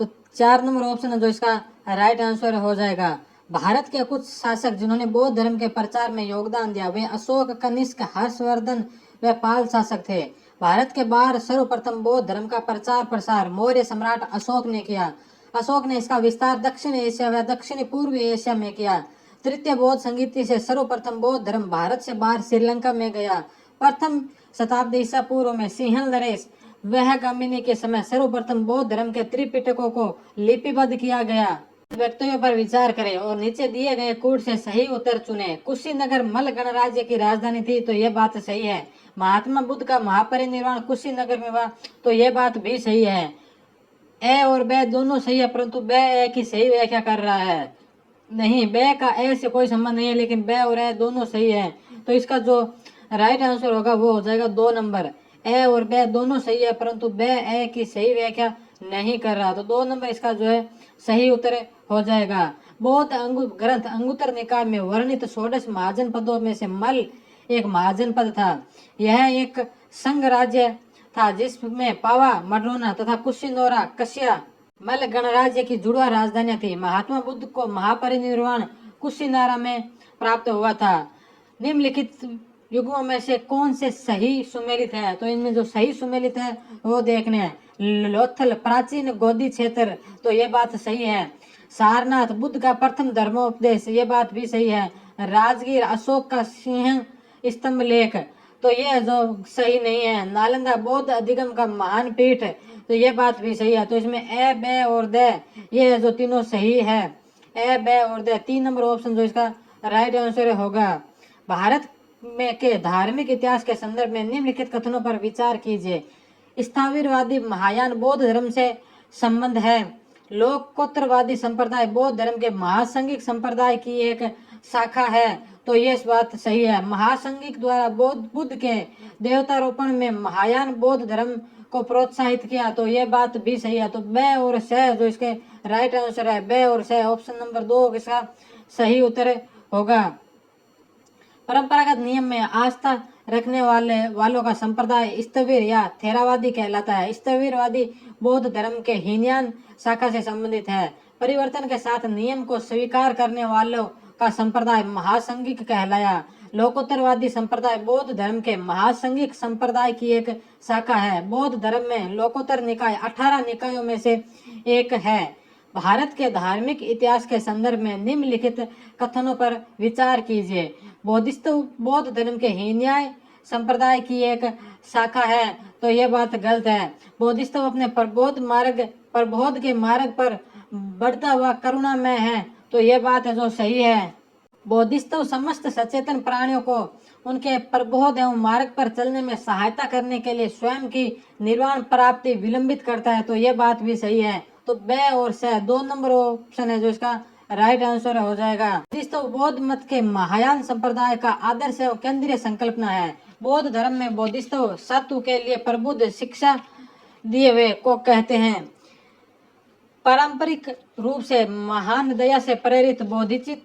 तो 4 नंबर ऑप्शन है जो इसका राइट आंसर हो जाएगा। भारत के कुछ शासक जिन्होंने बौद्ध धर्म के प्रचार में योगदान दिया वे अशोक, कनिष्क, हर्षवर्धन व पाल शासक थे। भारत के बाहर सर्वप्रथम बौद्ध धर्म का प्रचार प्रसार मौर्य सम्राट अशोक ने किया। अशोक ने इसका विस्तार दक्षिण एशिया व दक्षिणी पूर्व एशिया में किया। तृतीय बौद्ध संगीति से सर्वप्रथम बौद्ध धर्म भारत से बाहर श्रीलंका में गया। प्रथम शताब्दी ईसा पूर्व में सिंहल नरेश वहगामिनी के समय सर्वप्रथम बौद्ध धर्म के त्रिपिटकों को लिपिबद्ध किया गया। व्यक्तियों पर विचार करें और नीचे दिए गए कूट से सही उत्तर चुने। कुशीनगर मल्ल गणराज्य की राजधानी थी, तो यह बात सही है। महात्मा बुद्ध का महापरिनिर्वाण कुशीनगर में हुआ, तो यह बात भी सही है। ए और ब दोनों सही है, परंतु ब ए की सही व्याख्या कर रहा है। नहीं, ब का ए से कोई संबंध नहीं है, लेकिन ब और ए दोनों सही है। तो इसका जो राइट आंसर होगा वो हो जाएगा 2 नंबर। ए और ब दोनों सही है, परंतु ब ए की सही व्याख्या नहीं कर रहा, तो 2 नंबर इसका जो है सही उत्तर हो जाएगा। बौद्ध ग्रंथ अंगुत्तर निकाय में वर्णित 16 महाजन पदों में से मल एक महाजन पद था। यह एक संघ राज्य था जिसमें पावा, मडरोना तथा कुशीनोरा, कश्या, मल गणराज्य की जुड़वा राजधानियां थी। महात्मा बुद्ध को महापरिनिर्वाण कुशीनारा में प्राप्त हुआ था। निम्नलिखित युगों में से कौन से सही सुमेलित है? तो इनमें जो सही सुमेलित है वो देखने हैं। लोथल प्राचीन गोदी क्षेत्र, तो ये बात सही है। सारनाथ बुद्ध का प्रथम धर्मोपदेश, ये बात भी सही है। राजगीर अशोक का सिंह स्तंभ लेख, तो ये जो सही नहीं है। नालंदा बौद्ध अधिगम का महान पीठ, तो ये बात भी सही है। तो इसमें ए, बे और द, ये जो तीनों सही है। ए, बे और द, 3 नंबर ऑप्शन जो इसका राइट आंसर होगा। भारत में के धार्मिक इतिहास के संदर्भ में निम्नलिखित कथनों पर विचार कीजिए। स्थाविरवादी महायान बौद्ध धर्म से संबंध है। लोकोत्तरवादी संप्रदाय बौद्ध धर्म के महासंघिक संप्रदाय की एक शाखा है, तो ये बात सही है। महासंघिक द्वारा बुद्ध के देवतारोपण में महायान बौद्ध धर्म को प्रोत्साहित किया, तो ये बात भी सही है। तो बे और से जो इसके राइट आंसर है, बे और से, ऑप्शन नंबर 2 इसका सही उत्तर होगा। परंपरागत नियम में आस्था रखने वालों का संप्रदाय स्थविर या थेरावादी कहलाता है। स्थविरवादी बौद्ध धर्म के हीनयान शाखा से संबंधित है। परिवर्तन के साथ नियम को स्वीकार करने वालों का संप्रदाय महासंघिक कहलाया। लोकोत्तरवादी संप्रदाय बौद्ध धर्म के महासंघिक संप्रदाय की एक शाखा है। बौद्ध धर्म में लोकोत्तर निकाय 18 निकायों में से एक है। भारत के धार्मिक इतिहास के संदर्भ में निम्नलिखित कथनों पर विचार कीजिए। बौद्धिस्तव बौद्ध धर्म के हीनयान संप्रदाय की एक शाखा है, तो यह बात गलत है। बौद्धिस्तव अपने प्रबोध के मार्ग पर बढ़ता हुआ करुणामय है, तो यह बात है जो सही है। बौद्धिस्तव समस्त सचेतन प्राणियों को उनके प्रबोध एवं मार्ग पर चलने में सहायता करने के लिए स्वयं की निर्वाण प्राप्ति विलंबित करता है, तो यह बात भी सही है। तो बे और से 2 नंबर ऑप्शन है जो इसका राइट आंसर हो जाएगा। बौद्धिस्तव बौद्ध मत के महायान संप्रदाय का आदर्श एवं केंद्रीय संकल्पना है। बौद्ध धर्म में बौद्धिस्तव सत्व के लिए प्रबुद्ध शिक्षा दिए हुए को कहते हैं। पारंपरिक रूप से महान दया से प्रेरित बोधिचित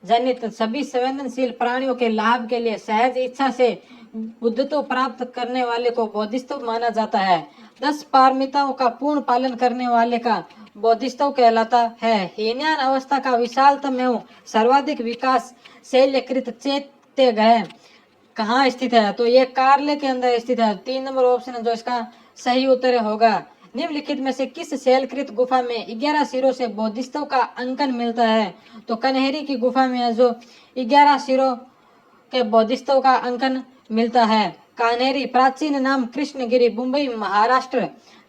जनित सभी संवेदनशील प्राणियों के लाभ के लिए सहज इच्छा से बुद्धत्व प्राप्त करने वाले को बौद्धिस्तव माना जाता है। 10 पारमिताओं का पूर्ण पालन करने वाले का बौद्धिस्तव कहलाता है। हीनयान अवस्था का विशालतम एवं सर्वाधिक विकास शैल्यकृत चैत्य ग्रह कहाँ स्थित है? तो ये कार्ले के अंदर स्थित है। 3 नंबर ऑप्शन है जो इसका सही उत्तर होगा। निम्नलिखित में से किस शैलकृत गुफा में 11 सिरों से बौद्धिस्तव का अंकन मिलता है? तो कन्हेरी की गुफा में जो 11 सिरों के बौद्धिस्तव का अंकन मिलता है। कान्हेरी प्राचीन नाम कृष्णगिरी, मुंबई, महाराष्ट्र।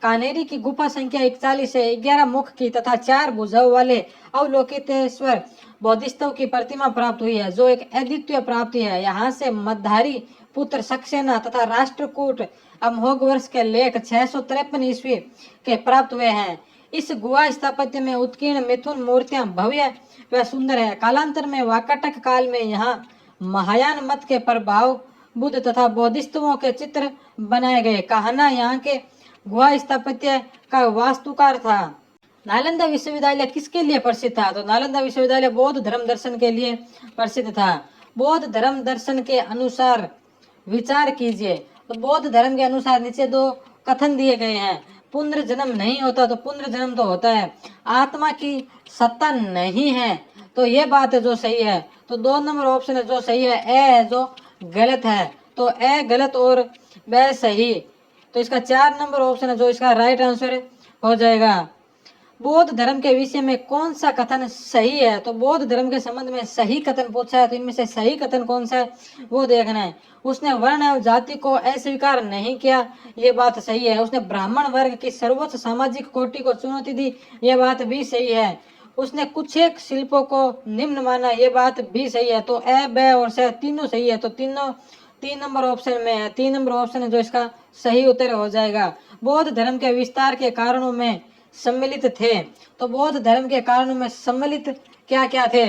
कान्हेरी की गुफा संख्या 41 है। 11 मुख की तथा 4 भुजाओं वाले अवलोकितेश्वर बौद्धिस्तव की प्रतिमा प्राप्त हुई है, जो एक अद्वितीय प्राप्ति है। यहाँ से मधारी पुत्र सक्सेना तथा राष्ट्रकूट अमोघ वर्ष के लेख 653 ईस्वी के प्राप्त हुए हैं। इस गुहा स्थापत्य में उत्कीर्ण मिथुन मूर्तियां भव्य व सुंदर है। कालांतर में वाकाटक काल में यहाँ महायान मत के प्रभाव बुद्ध तथा बौद्धिस्तवों के चित्र बनाए गए। कहना यहाँ के गुहा स्थापत्य का वास्तुकार था। नालंदा विश्वविद्यालय किसके लिए प्रसिद्ध था? तो नालंदा विश्वविद्यालय बौद्ध धर्म दर्शन के लिए प्रसिद्ध था। बौद्ध धर्म दर्शन के अनुसार विचार कीजिए। तो बौद्ध धर्म के अनुसार नीचे 2 कथन दिए गए हैं। पुनर्जन्म नहीं होता, तो पुनर्जन्म तो होता है। आत्मा की सत्ता नहीं है, तो ये बात है जो सही है। तो 2 नंबर ऑप्शन है जो सही है। ए है जो गलत है, तो ए गलत और ब सही। तो इसका 4 नंबर ऑप्शन है जो इसका राइट आंसर हो जाएगा। बौद्ध धर्म के विषय में कौन सा कथन सही है? तो बौद्ध धर्म के संबंध में सही कथन पूछा है, तो इनमें से सही कथन कौन सा है वो देखना है। उसने वर्ण एवं जाति को अस्वीकार नहीं किया, ये बात सही है। उसने ब्राह्मण वर्ग की सर्वोच्च सामाजिक कोटि को चुनौती दी, ये बात भी सही है। उसने कुछ एक शिल्पों को निम्न माना, ये बात भी सही है। तो ए, ब और से तीनों सही है। तो तीनों 3 नंबर ऑप्शन में है। 3 नंबर ऑप्शन है जो इसका सही उत्तर हो जाएगा। बौद्ध धर्म के विस्तार के कारणों में सम्मिलित थे। तो बौद्ध धर्म के कारणों में सम्मिलित क्या क्या थे?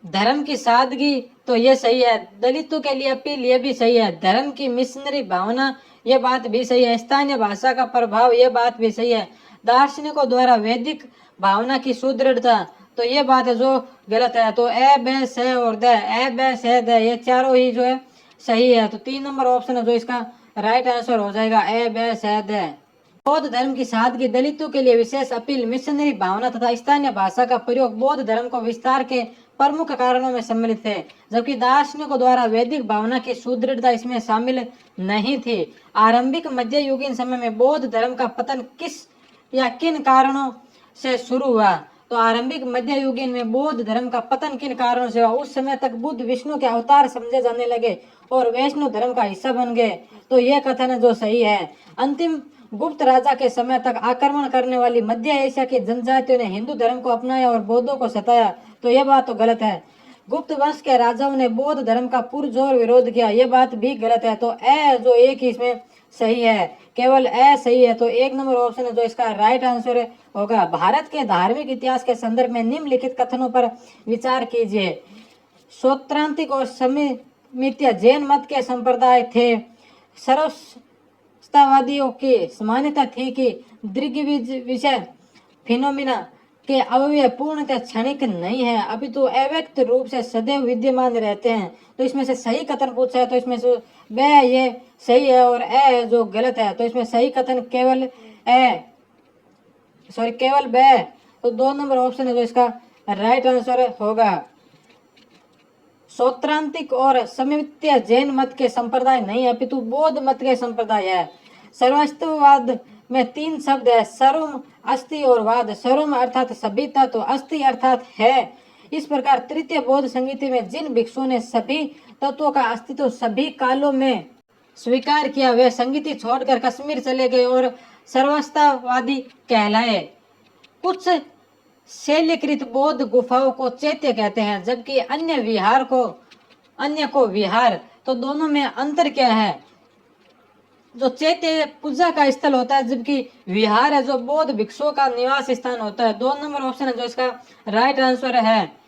धर्म की सादगी, तो ये सही है। दलितों के लिए अपील, ये भी सही है। धर्म की मिशनरी भावना, ये बात भी सही है। स्थानीय भाषा का प्रभाव, ये बात भी सही है। दार्शनिकों द्वारा वैदिक भावना की सुदृढ़ता, तो ये बात है जो गलत है। तो ए, ब, से और द, ए, ब, से, द, ये चारों ही जो है सही है। तो 3 नंबर ऑप्शन है जो इसका राइट आंसर हो जाएगा, ए, ब, से, द। बौद्ध धर्म की सादगी, दलितों के लिए विशेष अपील, मिशनरी भावना तथा स्थानीय भाषा का प्रयोग बौद्ध धर्म को विस्तार के प्रमुख कारणों में सम्मिलित थे, जबकि दार्शनिकों द्वारा वैदिक भावना की सुदृढ़ता इसमें शामिल नहीं थी। आरंभिक मध्ययुगीन समय में बौद्ध धर्म का पतन किस या किन कारणों से शुरू हुआ? तो आरंभिक मध्ययुगीन में बौद्ध धर्म का पतन किन कारणों से हुआ? उस समय तक बुद्ध विष्णु के अवतार समझे जाने लगे और वैष्णव धर्म का हिस्सा बन गए। तो यह कथन है जो सही है। अंतिम गुप्त राजा के समय तक आक्रमण करने वाली मध्य एशिया की जनजातियों ने हिंदू धर्म को अपनाया और बौद्धों को सताया। तो यह बात तो गलत है। गुप्त वंश के राजाओं ने बौद्ध धर्म का पुरजोर विरोध किया, यह बात भी गलत है। तो ए जो एक ही इसमें सही है, केवल ए सही है। तो 1 नंबर ऑप्शन है जो इसका राइट आंसर होगा। भारत के धार्मिक इतिहास के संदर्भ में निम्नलिखित कथनों पर विचार कीजिए। सौत्रांतिक और समित्य जैन मत के संप्रदाय थे। सर्वस्तावादियों की मान्यता थी कि दृग्विजय फिनोमिना के अवयव पूर्णतः क्षणिक नहीं है, अपितु अव्यक्त रूप से सदैव विद्यमान रहते हैं। तो इसमें से सही कथन पूछा है, तो इसमें से ब ये सही है और ए जो गलत है। तो इसमें सही कथन केवल केवल ब। तो 2 नंबर ऑप्शन है जो इसका राइट आंसर होगा। सौत्रांतिक और समित्य जैन मत के संप्रदाय नहीं है, अपितु बौद्ध मत के संप्रदाय है। सर्वस्तिवाद में 3 शब्द है, सर्वम, अस्थि और वाद। सर्वम अर्थात सभी तत्व, अस्थि अर्थात है। इस प्रकार तृतीय बौद्ध संगीति में जिन भिक्षुओं ने सभी तत्वों का अस्तित्व सभी कालों में स्वीकार किया, वे संगीति छोड़कर कश्मीर चले गए और सर्वस्तावादी कहलाए। कुछ शैलीकृत बौद्ध गुफाओं को चैत्य कहते हैं, जबकि अन्य को विहार। तो दोनों में अंतर क्या है? जो चैत्य पूजा का स्थल होता है, जबकि विहार है जो बौद्ध भिक्षुओं का निवास स्थान होता है। 2 नंबर ऑप्शन है जो इसका राइट आंसर है।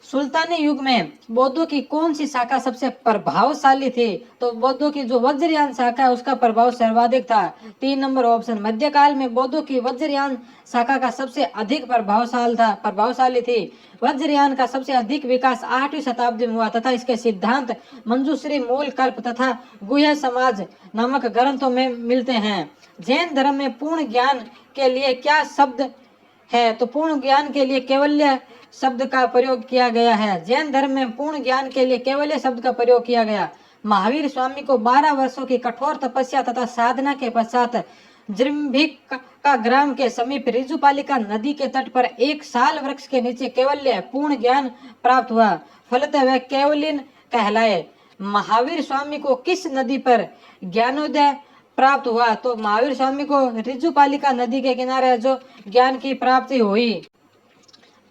सुल्तानी युग में बौद्धों की कौन सी शाखा सबसे प्रभावशाली थी? तो बौद्धों की जो वज्रयान शाखा है उसका प्रभाव सर्वाधिक था। 3 नंबर ऑप्शन। मध्यकाल में बौद्धों की वज्रयान शाखा का सबसे अधिक प्रभावशाली थी। वज्रयान का सबसे अधिक विकास 8वीं शताब्दी में हुआ तथा इसके सिद्धांत मंजूश्री, मूल कल्प तथा गुह्य समाज नामक ग्रंथों में मिलते हैं। जैन धर्म में पूर्ण ज्ञान के लिए क्या शब्द है? तो पूर्ण ज्ञान के लिए केवल्य शब्द का प्रयोग किया गया है। जैन धर्म में पूर्ण ज्ञान के लिए केवल्य शब्द का प्रयोग किया गया। महावीर स्वामी को 12 वर्षों की कठोर तपस्या तथा साधना के पश्चात जृंभिक का ग्राम के समीप ऋजुपालिका नदी के तट पर एक साल वृक्ष के नीचे केवल्य पूर्ण ज्ञान प्राप्त हुआ, फलतः वह केवलिन कहलाए। महावीर स्वामी को किस नदी पर ज्ञानोदय प्राप्त हुआ? तो महावीर स्वामी को ऋजुपालिका नदी के किनारे जो ज्ञान की प्राप्ति हुई।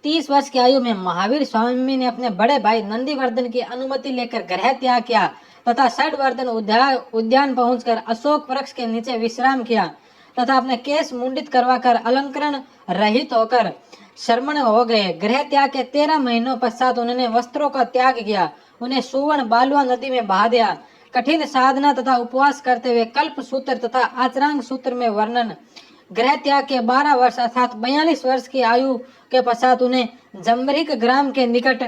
30 वर्ष की आयु में महावीर स्वामी ने अपने बड़े भाई नंदीवर्धन की अनुमति लेकर गृह त्याग किया तथा षड्वर्धन उद्यान पहुंचकर अशोक वृक्ष के नीचे विश्राम किया तथा अपने केश मुंडित करवाकर अलंकरण रहित होकर शर्मण हो गए। गृह त्याग के 13 महीनों पश्चात उन्होंने वस्त्रों का त्याग किया, उन्हें सुवर्ण बालुआ नदी में बहा दिया। कठिन साधना तथा उपवास करते हुए कल्प सूत्र तथा आचरांग सूत्र में वर्णन। गृह त्याग के 12 वर्ष अर्थात 42 वर्ष की आयु के पश्चात उन्हें जम्बरिक ग्राम के निकट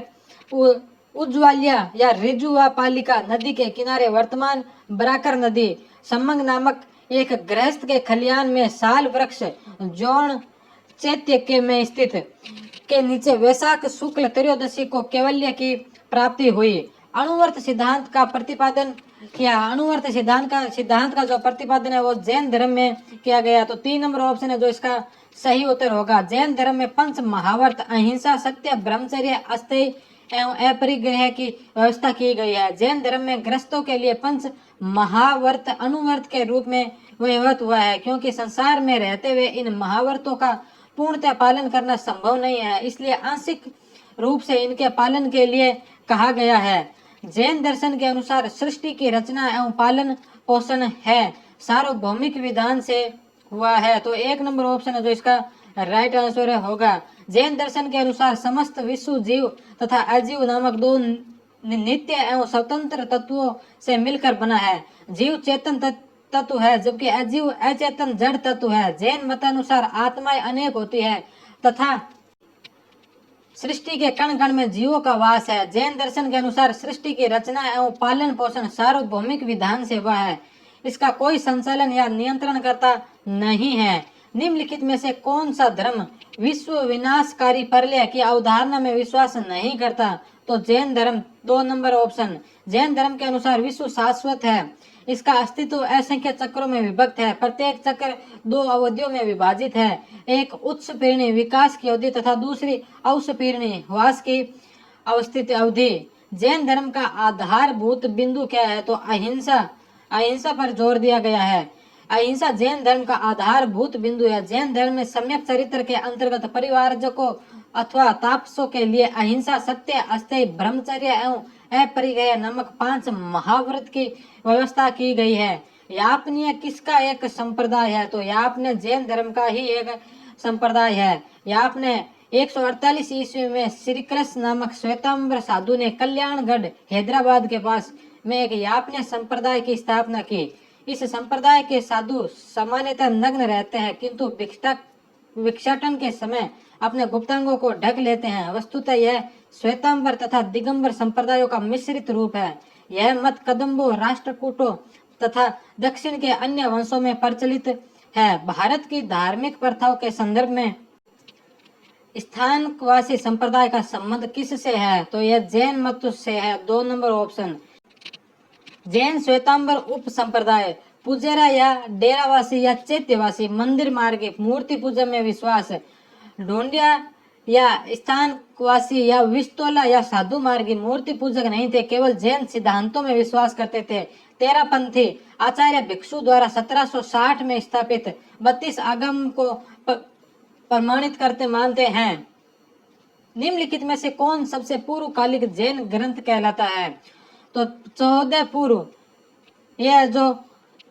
उज्ज्वलिया या ऋजुपालिका नदी के किनारे वर्तमान बराकर नदी सम्मंग नामक एक गृहस्थ के खलियान में साल वृक्ष जौन चैत्य के में स्थित के नीचे वैशाख शुक्ल त्रयोदशी को केवल्य की प्राप्ति हुई। अणुवर्त सिद्धांत का प्रतिपादन किया। अणुवर्त सिद्धांत का जो प्रतिपादन है वो जैन धर्म में किया गया। तो 3 नंबर ऑप्शन है जो इसका सही उत्तर होगा। जैन धर्म में 5 महावर्त अहिंसा, सत्य, ब्रह्मचर्य, अस्थेय एवं अपरिग्रह की व्यवस्था की गई है। जैन धर्म में गृहस्थों के लिए 5 महावर्त अनुवर्त के रूप में व्यवहृत हुआ है, क्योंकि संसार में रहते हुए इन महावर्तों का पूर्णतः पालन करना संभव नहीं है, इसलिए आंशिक रूप से इनके पालन के लिए कहा गया है। जैन दर्शन के अनुसार सृष्टि की रचना एवं पालन पोषण है सार्वभौमिक विधान से हुआ है। तो 1 नंबर ऑप्शन है जो इसका राइट आंसर होगा। जैन दर्शन के अनुसार समस्त विश्व जीव तथा अजीव नामक 2 नित्य एवं स्वतंत्र तत्वों से मिलकर बना है। जीव चेतन तत्व है जबकि अजीव अचेतन जड़ तत्व है। जैन मतानुसार आत्माएं अनेक होती है तथा सृष्टि के कण कण में जीवों का वास है। जैन दर्शन के अनुसार सृष्टि की रचना एवं पालन पोषण सार्वभौमिक विधान से हुआ है, इसका कोई संचालन या नियंत्रण करता नहीं है। निम्नलिखित में से कौन सा धर्म विश्व विनाशकारी प्रलय की अवधारणा में विश्वास नहीं करता? तो जैन धर्म। 2 नंबर ऑप्शन। जैन धर्म के अनुसार विश्व शाश्वत है, इसका अस्तित्व असंख्य चक्रों में विभक्त है, प्रत्येक चक्र 2 अवधियों में विभाजित है, एक उच्च पीढ़ी विकास की अवधि तथा दूसरी अवसपीढ़ी ह्रास की अवस्थित अवधि। जैन धर्म का आधारभूत बिंदु क्या है? तो अहिंसा। अहिंसा पर जोर दिया गया है। अहिंसा जैन धर्म का आधारभूत बिंदु है। जैन धर्म में सम्यक चरित्र के अंतर्गत परिवारजकों अथवा तापसों के लिए अहिंसा, सत्य, अस्थेय, ब्रह्मचर्य एवं अपरिग्रह नामक 5 महाव्रत की व्यवस्था की गई है। यापनीय किसका एक संप्रदाय है? तो यापने जैन धर्म का ही एक संप्रदाय है। यापने 148 ईस्वी में श्री कृष्ण नामक श्वेतांबर साधु ने कल्याणगढ़ हैदराबाद के पास में एक यापने संप्रदाय की स्थापना की। इस संप्रदाय के साधु सामान्यतः नग्न रहते हैं, किंतु भिक्षाटन के समय अपने गुप्तांगों को ढक लेते हैं। वस्तुतः यह श्वेतांबर तथा दिगंबर संप्रदायों का मिश्रित रूप है। यह मत कदम्बों, राष्ट्रकूटों तथा दक्षिण के अन्य वंशों में प्रचलित है। भारत की धार्मिक प्रथाओं के संदर्भ में स्थानवासी संप्रदाय का संबंध किससे है? तो यह जैन मत से है। 2 नंबर ऑप्शन। जैन श्वेतांबर उप संप्रदाय पुजारा या डेरावासी या चैत्यवासी, मंदिर मार्गी, मूर्ति पूजा में विश्वास, ढोंडिया या स्थानवासी या विस्तोला या साधु मार्गी मूर्ति पूजक नहीं थे, केवल जैन सिद्धांतों में विश्वास करते थे। तेरापंथी आचार्य भिक्षु द्वारा 1760 में स्थापित 32 आगम को प्रमाणित करते मानते हैं। निम्नलिखित में से कौन सबसे पूर्वकालिक जैन ग्रंथ कहलाता है? तो 14 पूर्व, यह जो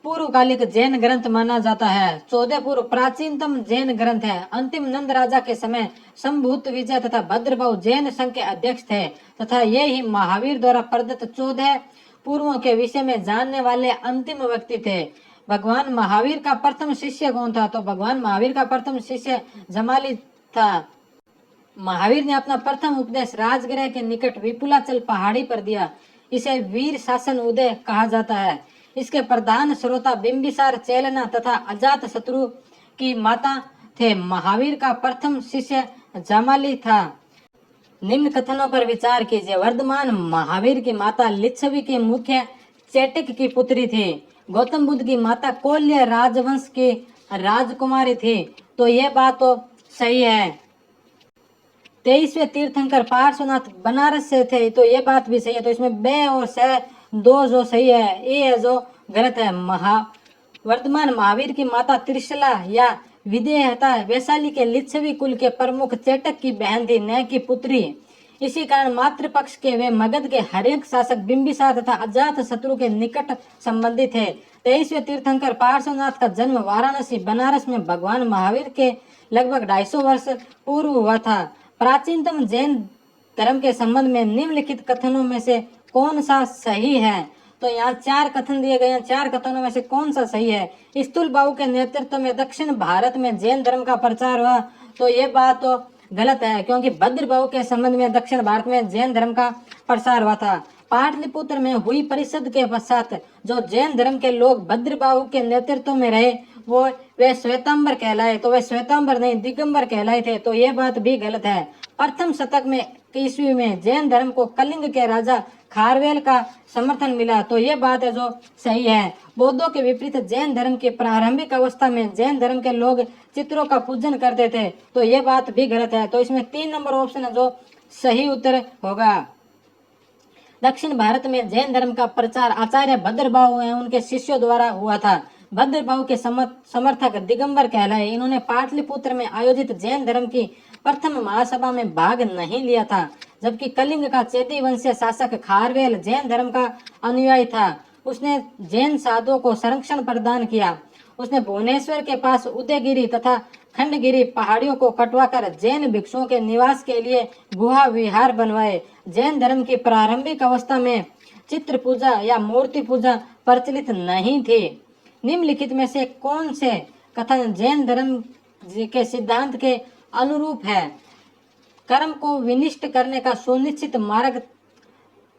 पूर्वकालिक जैन ग्रंथ माना जाता है। 14 पूर्व प्राचीनतम जैन ग्रंथ है। अंतिम नंद राजा के समय संभूत विजय तथा भद्रभाव जैन संघ के अध्यक्ष थे तथा ये ही महावीर द्वारा प्रदत्त 14 पूर्वों के विषय में जानने वाले अंतिम व्यक्ति थे। भगवान महावीर का प्रथम शिष्य कौन था? तो भगवान महावीर का प्रथम शिष्य जमाली था। महावीर ने अपना प्रथम उपदेश राजगृह के निकट विपुलाचल पहाड़ी पर दिया। इसे वीर शासन उदय कहा जाता है। इसके प्रधान श्रोता बिंबिसार, चेलना तथा अजात शत्रु की माता थे। महावीर का प्रथम शिष्य जमाली था। निम्न कथनों पर विचार कीजिए। वर्धमान महावीर की माता लिच्छवी के मुख्य चेटक की पुत्री थी। गौतम बुद्ध की माता कोल्य राजवंश की राजकुमारी थी। तो यह बात तो सही है। 23वें तीर्थंकर पार्श्वनाथ बनारस से थे, तो ये बात भी सही है। तो इसमें बे और से 2 जो सही है, ये है जो गलत है। वर्तमान महावीर की माता त्रिशला या विदेहता वैशाली के लिच्छवी कुल के प्रमुख चेटक की बहन थी, न की पुत्री। इसी कारण मातृपक्ष के वे मगध के हरेक शासक बिंबिसार तथा अजात शत्रु के निकट संबंधी थे। 23वें तीर्थंकर पार्श्वनाथ का जन्म वाराणसी बनारस में भगवान महावीर के लगभग 250 वर्ष पूर्व हुआ था। प्राचीनतम जैन धर्म के संबंध में निम्नलिखित कथनों में से कौन सा सही है? तो यहाँ 4 कथन दिए गए हैं। 4 कथनों में से कौन सा सही है? स्थूल बाहु के नेतृत्व में दक्षिण भारत में जैन धर्म का प्रचार हुआ। तो ये बात तो गलत है, क्योंकि भद्रबाहु के संबंध में दक्षिण भारत में जैन धर्म का प्रसार हुआ था। पाटलिपुत्र में हुई परिषद के पश्चात जो जैन धर्म के लोग भद्रबाहु के नेतृत्व में रहे वे श्वेतांबर कहलाए। तो वे श्वेतांबर नहीं, दिगंबर कहलाए थे। तो ये बात भी गलत है। प्रथम शतक में ईस्वी में जैन धर्म को कलिंग के राजा खारवेल का समर्थन मिला। तो ये बात है जो सही है। बौद्धों के विपरीत जैन धर्म की प्रारंभिक अवस्था में जैन धर्म के लोग चित्रों का पूजन करते थे। तो ये बात भी गलत है। तो इसमें 3 नंबर ऑप्शन है जो सही उत्तर होगा। दक्षिण भारत में जैन धर्म का प्रचार आचार्य भद्रबाहु एवं उनके शिष्यों द्वारा हुआ था। भद्रबाहु के समर्थक दिगंबर कहलाए। इन्होंने पाटलिपुत्र में आयोजित जैन धर्म की प्रथम महासभा में भाग नहीं लिया था, जबकि कलिंग का चेदी वंशीय शासक खारवेल जैन धर्म का अनुयायी था। उसने जैन साधुओं को संरक्षण प्रदान किया। उसने भुवनेश्वर के पास उदयगिरी तथा खंडगिरी पहाड़ियों को कटवाकर जैन भिक्षुओं के निवास के लिए गुहा विहार बनवाए। जैन धर्म की प्रारंभिक अवस्था में चित्र पूजा या मूर्ति पूजा प्रचलित नहीं थी। निम्नलिखित में से कौन से कथन जैन धर्म के सिद्धांत के अनुरूप है? कर्म को विनिष्ट करने का सुनिश्चित मार्ग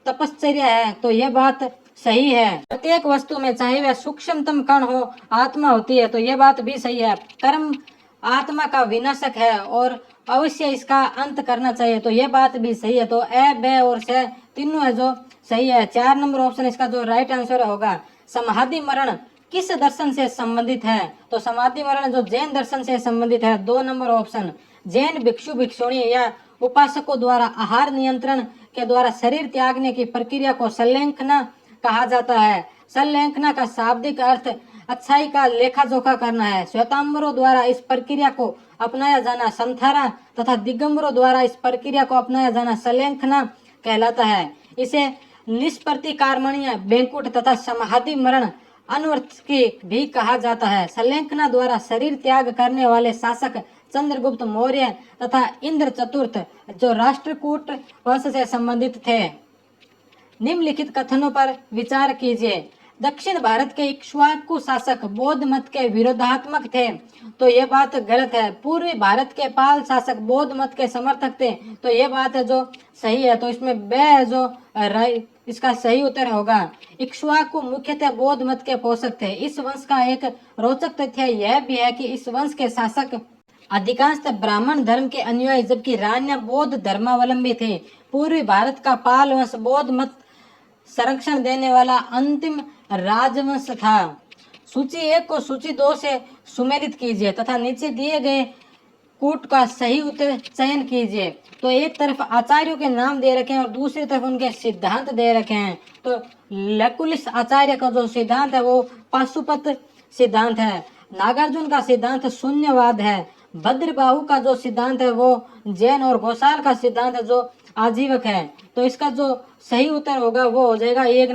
तपश्चर्या है। तो यह बात सही है। प्रत्येक वस्तु में चाहे वह सूक्ष्मतम कण हो आत्मा होती है, तो ये बात भी सही है। कर्म आत्मा का विनाशक है और अवश्य इसका अंत करना चाहिए, तो ये बात भी सही है। तो ए, बे और से तीनों है जो सही है। 4 नंबर ऑप्शन इसका जो राइट आंसर होगा। समाधि मरण किस दर्शन से संबंधित है? तो समाधि मरण जो जैन दर्शन से संबंधित है। 2 नंबर ऑप्शन। जैन भिक्षु भिक्षुणी या उपासकों द्वारा आहार नियंत्रण के द्वारा शरीर त्यागने की प्रक्रिया को संलेखना कहा जाता है। संलेखना का शाब्दिक अर्थ अच्छाई का लेखा जोखा करना है। श्वेतांबरों द्वारा इस प्रक्रिया को अपनाया जाना संथारा तथा दिगंबरों द्वारा इस प्रक्रिया को अपनाया जाना संलेखना कहलाता है। इसे निष्प्रतिकारमणीय बैंकुट तथा समाधि मरण अनवर्थ की भी कहा जाता है। संलेखना द्वारा शरीर त्याग करने वाले शासक चंद्रगुप्त मौर्य तथा इंद्र चतुर्थ जो राष्ट्रकूट वंश से संबंधित थे। निम्नलिखित कथनों पर विचार कीजिए। दक्षिण भारत के इक्ष्वाकु शासक बौद्ध मत के विरोधात्मक थे, तो ये बात गलत है। पूर्वी भारत के पाल शासक बौद्ध मत के समर्थक थे, तो ये बात है जो सही है। तो इसमें बे है जो इसका सही उत्तर होगा। इक्ष्वाकु मुख्यतः बौद्ध मत के पोषक थे। इस वंश का एक रोचक तथ्य यह भी है कि इस वंश के शासक अधिकांशतः ब्राह्मण धर्म के अनुयायी जबकि रानियां बौद्ध धर्मावलंबी थे। पूर्वी भारत का पाल वंश बौद्ध मत संरक्षण देने वाला अंतिम राजवंश था। सूची 1 को सूची 2 से सुमेलित कीजिए तथा नीचे दिए गए कूट का सही उत्तर चयन कीजिए। तो एक तरफ आचार्यों के नाम दे रखे हैं और दूसरी तरफ उनके सिद्धांत दे रखे हैं। तो लकुलिस आचार्य का जो सिद्धांत है वो पाशुपत सिद्धांत है। नागार्जुन का सिद्धांत शून्यवाद है। भद्रबाहु का जो सिद्धांत है वो जैन और घोषाल का सिद्धांत है जो आजीवक है। तो इसका जो सही उत्तर होगा वो हो जाएगा 1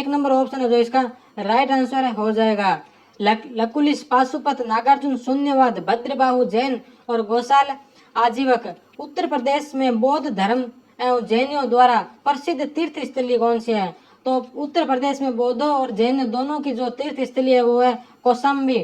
नंबर ऑप्शन है जो इसका राइट आंसर हो जाएगा। लकुलिस पाशुपत, नागार्जुन शून्यवाद, भद्रबाहु जैन और घोषाल आजीवक। उत्तर प्रदेश में बौद्ध धर्म एवं जैनियों द्वारा प्रसिद्ध तीर्थ स्थली कौन सी है? तो उत्तर प्रदेश में बौद्धों और जैन दोनों की जो तीर्थ स्थली है वो है कौशाम्बी।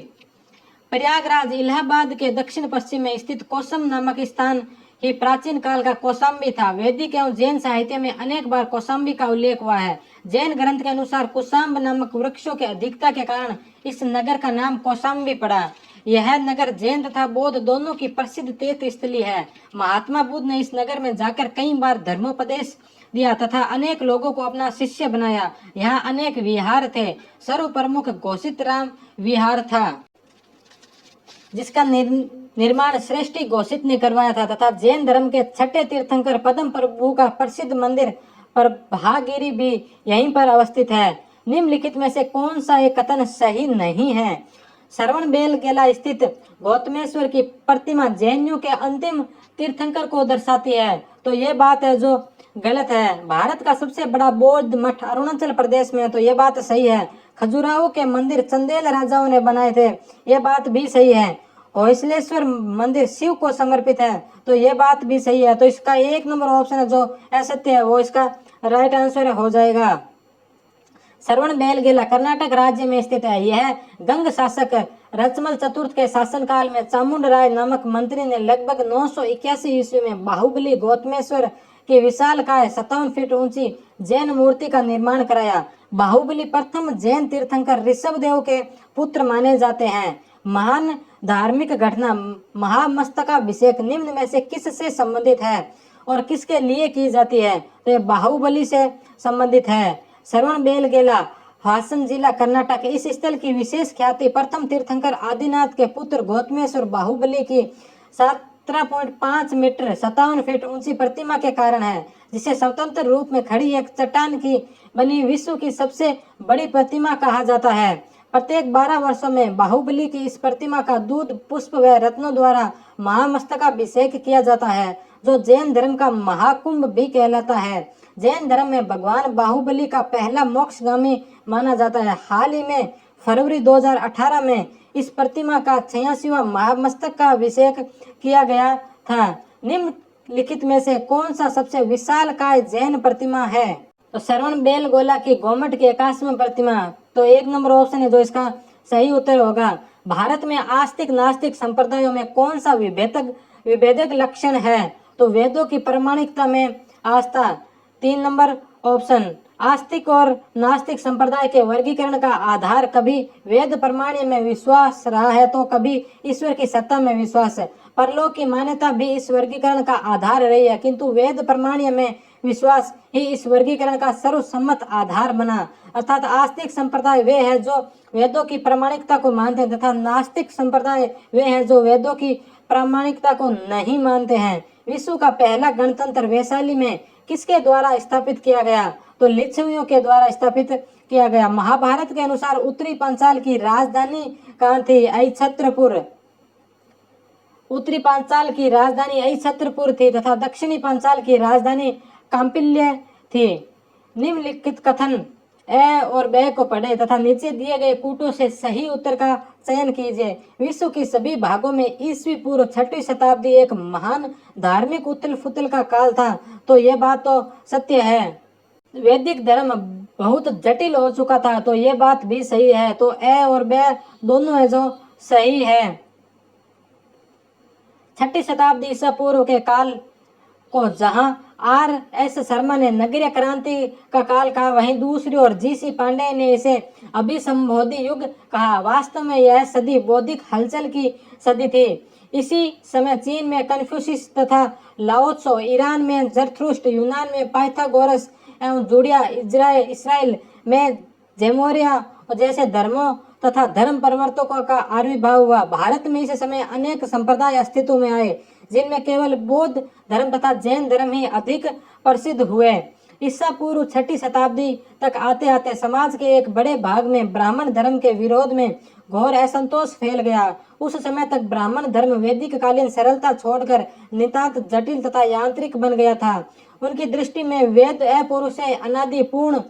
प्रयागराज इलाहाबाद के दक्षिण पश्चिम में स्थित कौशम नामक स्थान ही प्राचीन काल का कौशाम्बी था। वैदिक एवं जैन साहित्य में अनेक बार कौशाम्बी का उल्लेख हुआ है। जैन ग्रंथ के अनुसार कुशाम्ब नामक वृक्षों के अधिकता के कारण इस नगर का नाम कौशाम्बी पड़ा। यह नगर जैन तथा बौद्ध दोनों की प्रसिद्ध तीर्थ स्थली है। महात्मा बुद्ध ने इस नगर में जाकर कई बार धर्मोपदेश दिया तथा अनेक लोगों को अपना शिष्य बनाया। यहाँ अनेक विहार थे। सर्व प्रमुख घोषित राम विहार था जिसका निर्माण श्रेष्ठी घोषित ने करवाया था तथा जैन धर्म के छठे तीर्थंकर पद्म प्रभु का प्रसिद्ध मंदिर प्रभागिरी भी यहीं पर अवस्थित है। निम्नलिखित में से कौन सा एक कथन सही नहीं है? श्रवणबेलगोला स्थित गौतमेश्वर की प्रतिमा जैनियों के अंतिम तीर्थंकर को दर्शाती है, तो ये बात है जो गलत है। भारत का सबसे बड़ा बौद्ध मठ अरुणाचल प्रदेश में है, तो ये बात सही है। खजुराहो के मंदिर चंदेल राजाओं ने बनाए थे, ये बात भी सही है। होयसलेश्वर मंदिर शिव को समर्पित है, तो ये बात भी सही है। तो इसका 1 नंबर ऑप्शन है जो असत्य है वो इसका राइट आंसर हो जाएगा। श्रवणबेलगोला कर्नाटक राज्य में स्थित है। यह गंग शासक रचमल चतुर्थ के शासनकाल में चामुंडराय नामक मंत्री ने लगभग 981 ईस्वी में बाहुबली गौतमेश्वर की विशालकाय 57 फीट ऊंची जैन मूर्ति का निर्माण कराया। बाहुबली प्रथम जैन तीर्थंकर ऋषभदेव के पुत्र माने जाते हैं। महान धार्मिक घटना महामस्तकाभिषेक निम्न में से किससे संबंधित है और किसके लिए की जाती है? तो ये बाहुबली से संबंधित है। श्रवणबेलगोला हासन जिला कर्नाटक। इस स्थल की विशेष ख्याति प्रथम तीर्थंकर आदिनाथ के पुत्र गौतमेश्वर बाहुबली की 17.5 मीटर 57 फीट ऊंची प्रतिमा के कारण है, जिसे स्वतंत्र रूप में खड़ी एक चट्टान की बनी विश्व की सबसे बड़ी प्रतिमा कहा जाता है। प्रत्येक 12 वर्षों में बाहुबली की इस प्रतिमा का दूध, पुष्प व रत्नों द्वारा महामस्तकाभिषेक किया जाता है, जो जैन धर्म का महाकुंभ भी कहलाता है। जैन धर्म में भगवान बाहुबली का पहला मोक्षगामी माना जाता है। हाल ही में फरवरी 2018 में इस प्रतिमा का 86वां महामस्तक का अभिषेक किया गया था। निम्नलिखित में से कौन सा सबसे विशालकाय जैन प्रतिमा है? तो श्रवणबेलगोला की गोमट की 81वां प्रतिमा, तो 1 नंबर ऑप्शन है जो इसका सही उत्तर होगा। भारत में आस्तिक नास्तिक संप्रदायों में कौन सा विभेदक लक्षण है? तो वेदों की प्रामाणिकता में आस्था, 3 नंबर ऑप्शन। आस्तिक और नास्तिक संप्रदाय के वर्गीकरण का आधार कभी वेद प्रमाण में विश्वास रहा है तो कभी ईश्वर की सत्ता में विश्वास है। परलोक की मान्यता भी इस वर्गीकरण का आधार रही है, किंतु वेद प्रमाण में विश्वास ही इस वर्गीकरण का सर्वसम्मत आधार बना। अर्थात आस्तिक संप्रदाय वे है जो वेदों की प्रामाणिकता को मानते हैं तथा नास्तिक संप्रदाय वे हैं जो वेदों की प्रामाणिकता को नहीं मानते हैं। विश्व का पहला गणतंत्र वैशाली में किसके द्वारा स्थापित किया गया? तो लिच्छवियों के द्वारा स्थापित किया गया। महाभारत के अनुसार उत्तरी पांचाल की राजधानी कहाँ थी? अहिछत्रपुर। उत्तरी पांचाल की राजधानी अहिछत्रपुर थी तथा दक्षिणी पांचाल की राजधानी कांपिल्य थी। निम्नलिखित कथन ए और बे को पढ़े तथा नीचे दिए गए कूटों से सही उत्तर का चयन कीजिए। विश्व के सभी भागों में ईस्वी पूर्व 6वीं शताब्दी एक महान धार्मिक उथल फुथल का काल था, तो यह बात तो सत्य है। वैदिक धर्म बहुत जटिल हो चुका था, तो यह बात भी सही है। तो ए और बे दोनों है जो सही है। 6वीं शताब्दी ईसा पूर्व के काल को जहां R.S. शर्मा ने नगरीय क्रांति का काल कहा, वहीं दूसरी ओर G.C. पांडे ने इसे अभिसंबोधि युग कहा। वास्तव में यह सदी बौद्धिक हलचल की सदी थी। इसी समय चीन में कन्फ्यूशियस तथा लाओत्सो, ईरान में जरथुस्ट्र, यूनान में पाइथागोरस एवं जूडिया, इसराइल में जेमोरिया जैसे धर्मों तथा धर्म परिवर्तकों का आविर्भाव हुआ। भारत में इस समय अनेक संप्रदाय अस्तित्व में आए, जिनमें केवल बौद्ध धर्म तथा जैन धर्म ही अधिक प्रसिद्ध हुए। ईसा पूर्व 6वीं शताब्दी तक आते आते समाज के एक बड़े भाग में ब्राह्मण धर्म के विरोध में घोर असंतोष फैल गया। उस समय तक ब्राह्मण धर्म वैदिक कालीन सरलता छोड़कर नितांत जटिल तथा यांत्रिक बन गया था। उनकी दृष्टि में वेद अपौरुष अनादि पूर्ण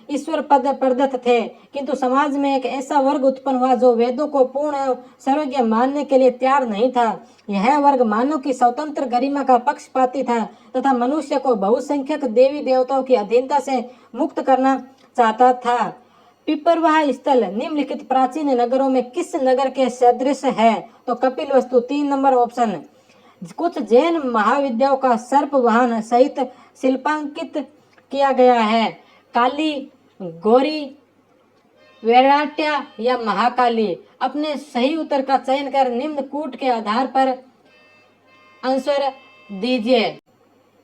ईश्वर पद प्रदत्त थे, किंतु समाज में एक ऐसा वर्ग उत्पन्न हुआ जो वेदों को पूर्ण एवं सर्वज्ञ मानने के लिए तैयार नहीं था। यह वर्ग मानव की स्वतंत्र गरिमा का पक्षपाती था तथा मनुष्य को बहुसंख्यक देवी देवताओं की अधीनता से मुक्त करना चाहता था। पिपरवाह स्थल निम्नलिखित प्राचीन नगरों में किस नगर के सदृश है? तो कपिलवस्तु 3 नंबर ऑप्शन। कुछ जैन महाविद्याओं का सर्प वाहन सहित शिल्पांकित किया गया है। काली, गौरी, वैराट्या या महाकाली। अपने सही उत्तर का चयन कर निम्न कूट के आधार पर आंसर दीजिए।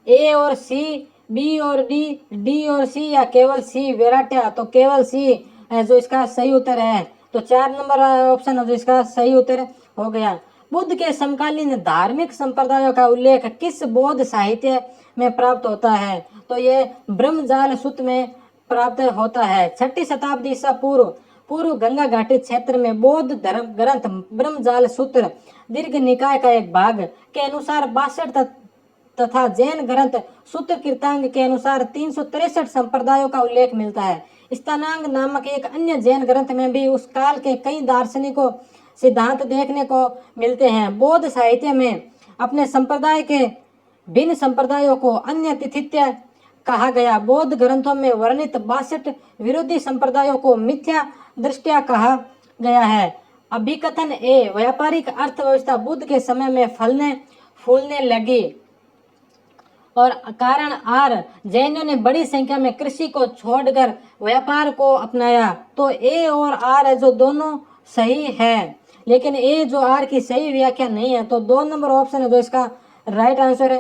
ए और सी, बी और डी, डी और सी या केवल सी वैराट्या? तो केवल सी है जो इसका सही उत्तर है। तो 4 नंबर ऑप्शन है जो इसका सही उत्तर हो गया। बुद्ध के समकालीन धार्मिक संप्रदायों का उल्लेख किस बौद्ध साहित्य में प्राप्त होता है? तो ये ब्रह्मजाल सूत्र में प्राप्त होता है। 6वीं शताब्दी ईसा पूर्व गंगा घाटी क्षेत्र में बौद्ध धर्म ग्रंथ ब्रह्मजाल सूत्र दीर्घ निकाय का एक भाग के अनुसार 62 तथा जैन ग्रंथ सूत्र कीर्तांग के अनुसार 363 संप्रदायों का उल्लेख मिलता है। स्थानांग नामक एक अन्य जैन ग्रंथ में भी उस काल के कई दार्शनिकों सिद्धांत देखने को मिलते हैं। बौद्ध साहित्य में अपने संप्रदाय के भिन्न संप्रदायों को अन्य तिथित्य कहा गया। बौद्ध ग्रंथों में वर्णित 62 विरोधी संप्रदायों को मिथ्या दृष्टिया कहा गया है। अभिकथन ए, व्यापारिक अर्थव्यवस्था बुद्ध के समय में फलने फूलने लगी। और कारण आर, जैनों ने बड़ी संख्या में कृषि को छोड़कर व्यापार को अपनाया। तो ए और आर है जो दोनों सही है, लेकिन ए जो आर की सही व्याख्या नहीं है। तो 2 नंबर ऑप्शन है जो इसका राइट आंसर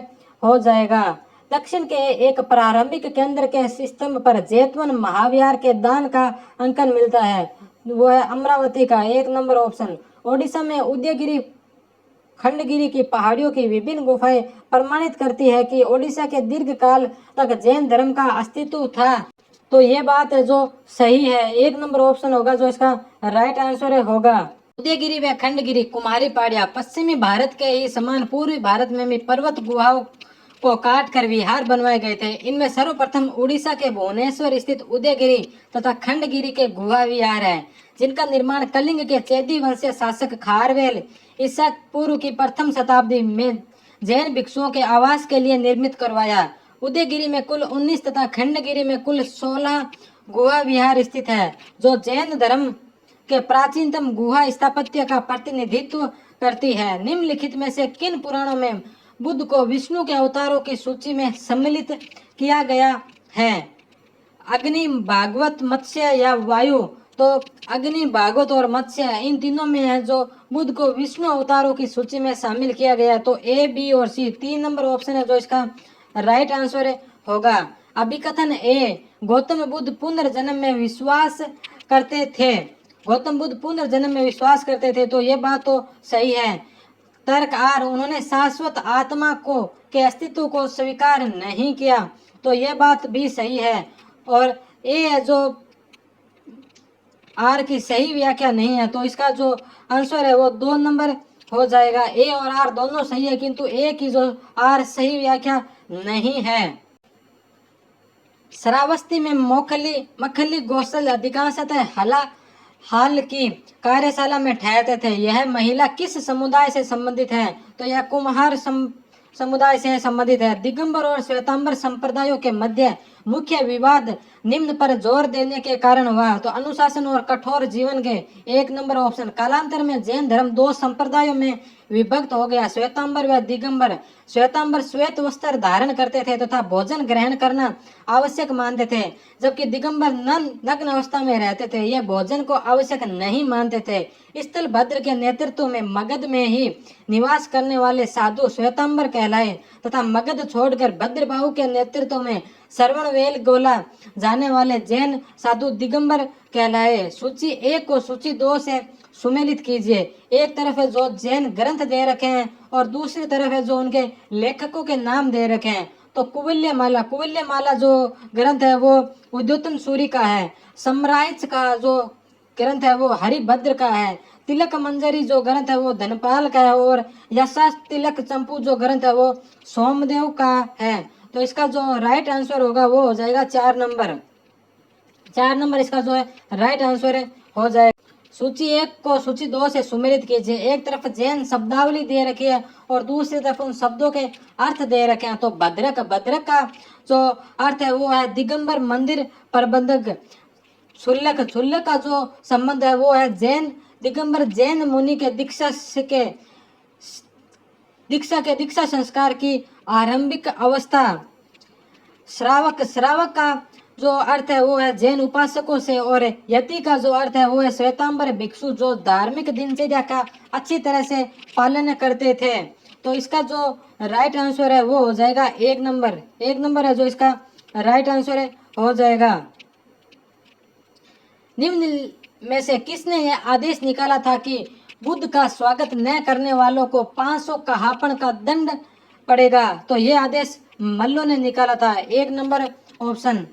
हो जाएगा। दक्षिण के एक प्रारंभिक केंद्र के स्तंभ पर जैतवन महाविहार के दान का अंकन मिलता है, वो है अमरावती का 1 नंबर ऑप्शन। ओडिशा में उदयगिरी खंडगिरी की पहाड़ियों की विभिन्न गुफाएं प्रमाणित करती है कि ओडिशा के दीर्घ काल तक जैन धर्म का अस्तित्व था। तो ये बात है जो सही है। 1 नंबर ऑप्शन होगा जो इसका राइट आंसर होगा। उदयगिरी व खंडगिरी कुमारी पहाड़ियां पश्चिमी भारत के ही समान पूर्वी भारत में भी पर्वत गुहाओं को काट कर विहार बनवाए गए थे। इनमें सर्वप्रथम उड़ीसा के भुवनेश्वर स्थित उदयगिरी तथा खंडगिरी के गुहा विहार है, जिनका निर्माण कलिंग के चैदी वंशीय शासक खारवेल ईसा पूर्व की प्रथम शताब्दी में जैन भिक्षुओं के आवास के लिए निर्मित करवाया। उदयगिरी में कुल 19 तथा खंडगिरी में कुल 16 गुहा विहार स्थित है, जो जैन धर्म के प्राचीनतम गुहा स्थापत्य का प्रतिनिधित्व करती है। निम्नलिखित में से किन पुराणों में बुद्ध को विष्णु के अवतारों की सूची में सम्मिलित किया गया है? अग्नि, भागवत, मत्स्य या वायु। तो अग्नि, भागवत और मत्स्य इन तीनों में है जो बुध को विष्णु अवतारों की सूची में शामिल किया गया। तो ए, बी और सी 3 नंबर ऑप्शन है जो इसका राइट आंसर होगा। अभिकथन ए, गौतम बुद्ध पुनर्जन्म में विश्वास करते थे। गौतम बुद्ध पुनर्जन्म में विश्वास करते थे, तो ये बात तो सही है। तर्क आर, उन्होंने शाश्वत आत्मा को के अस्तित्व को स्वीकार नहीं किया, तो यह बात भी सही है। और ए है जो आर की सही व्याख्या नहीं है, तो इसका जो आंसर है वो 2 नंबर हो जाएगा। ए और आर दोनों सही है, किंतु ए की जो आर सही व्याख्या नहीं है। श्रावस्ती में मखली गौसल अधिकांशतः हाल की कार्यशाला में ठहरते थे। यह महिला किस समुदाय से संबंधित है? तो यह कुम्हार समुदाय से संबंधित है। दिगंबर और श्वेतांबर संप्रदायों के मध्य मुख्य विवाद निम्न पर जोर देने के कारण हुआ। तो अनुशासन और कठोर जीवन के 1 नंबर ऑप्शन। कालांतर में जैन धर्म 2 संप्रदायों में विभक्त हो गया, श्वेतांबर व दिगंबर। श्वेतांबर श्वेत वस्त्र धारण करते थे तथा भोजन ग्रहण करना आवश्यक मानते थे, जबकि दिगंबर नग्न अवस्था में रहते थे, यह भोजन को आवश्यक नहीं मानते थे। स्थलभद्र के नेतृत्व में मगध में ही निवास करने वाले साधु श्वेतांबर कहलाए तथा मगध छोड़कर भद्रबाहु के नेतृत्व में श्रवणबेल गोला जाने वाले जैन साधु दिगंबर कहलाए। सूची 1 को सूची 2 से सुमेलित कीजिए। एक तरफ है जो जैन ग्रंथ दे रखे हैं और दूसरी तरफ है जो उनके लेखकों के नाम दे रखे हैं। तो कुवल्यमाला जो ग्रंथ है वो उद्योतन सूरी का है। समराइच का जो ग्रंथ है वो हरिभद्र का है। तिलक मंजरी जो ग्रंथ है वो धनपाल का है और यशास तिलक चंपू जो ग्रंथ है वो सोमदेव का है। तो इसका जो राइट आंसर होगा वो हो जाएगा 4 नंबर। 4 नंबर इसका जो है राइट आंसर हो जाएगा। सूची 1 को सूची 2 से सुमेलित कीजिए। एक तरफ जैन शब्दावली दे रखी है और दूसरी तरफ उन शब्दों के अर्थ दे रखे हैं। तो भद्रक का जो अर्थ है वो है दिगंबर मंदिर प्रबंधक। छुल्लक का जो संबंध है वो है जैन दिगंबर जैन मुनि के दीक्षा संस्कार की आरंभिक अवस्था। श्रावक का जो अर्थ है वो है जैन उपासकों से और यति का जो अर्थ है वो है श्वेतांबर भिक्षु जो धार्मिक दिनचर्या का अच्छी तरह से पालन करते थे। तो इसका जो राइट आंसर है वो हो जाएगा 1 नंबर। 1 नंबर है जो इसका राइट आंसर हो जाएगा। निम्न में से किसने यह आदेश निकाला था कि बुद्ध का स्वागत न करने वालों को 500 कहापन का दंड पड़ेगा? तो यह आदेश मल्लों ने निकाला था। 1 नंबर ऑप्शन।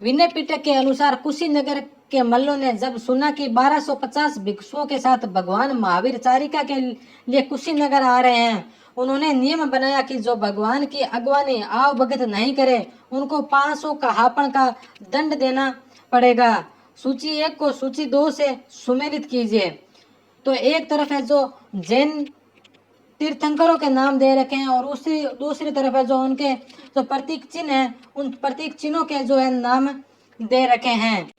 विनय पिटक के अनुसार कुशीनगर के मल्लों ने जब सुना कि 1250 भिक्षुओं के साथ भगवान महावीर चारिका के लिए कुशीनगर आ रहे हैं, उन्होंने नियम बनाया कि जो भगवान की अगवानी आव भगत नहीं करे उनको 500 कहापन का दंड देना पड़ेगा। सूची 1 को सूची 2 से सुमेलित कीजिए। तो एक तरफ है जो जैन तीर्थंकरों के नाम दे रखे हैं और दूसरी तरफ है जो उनके जो प्रतीक चिन्ह है उन प्रतीक चिन्हों के जो है नाम दे रखे हैं।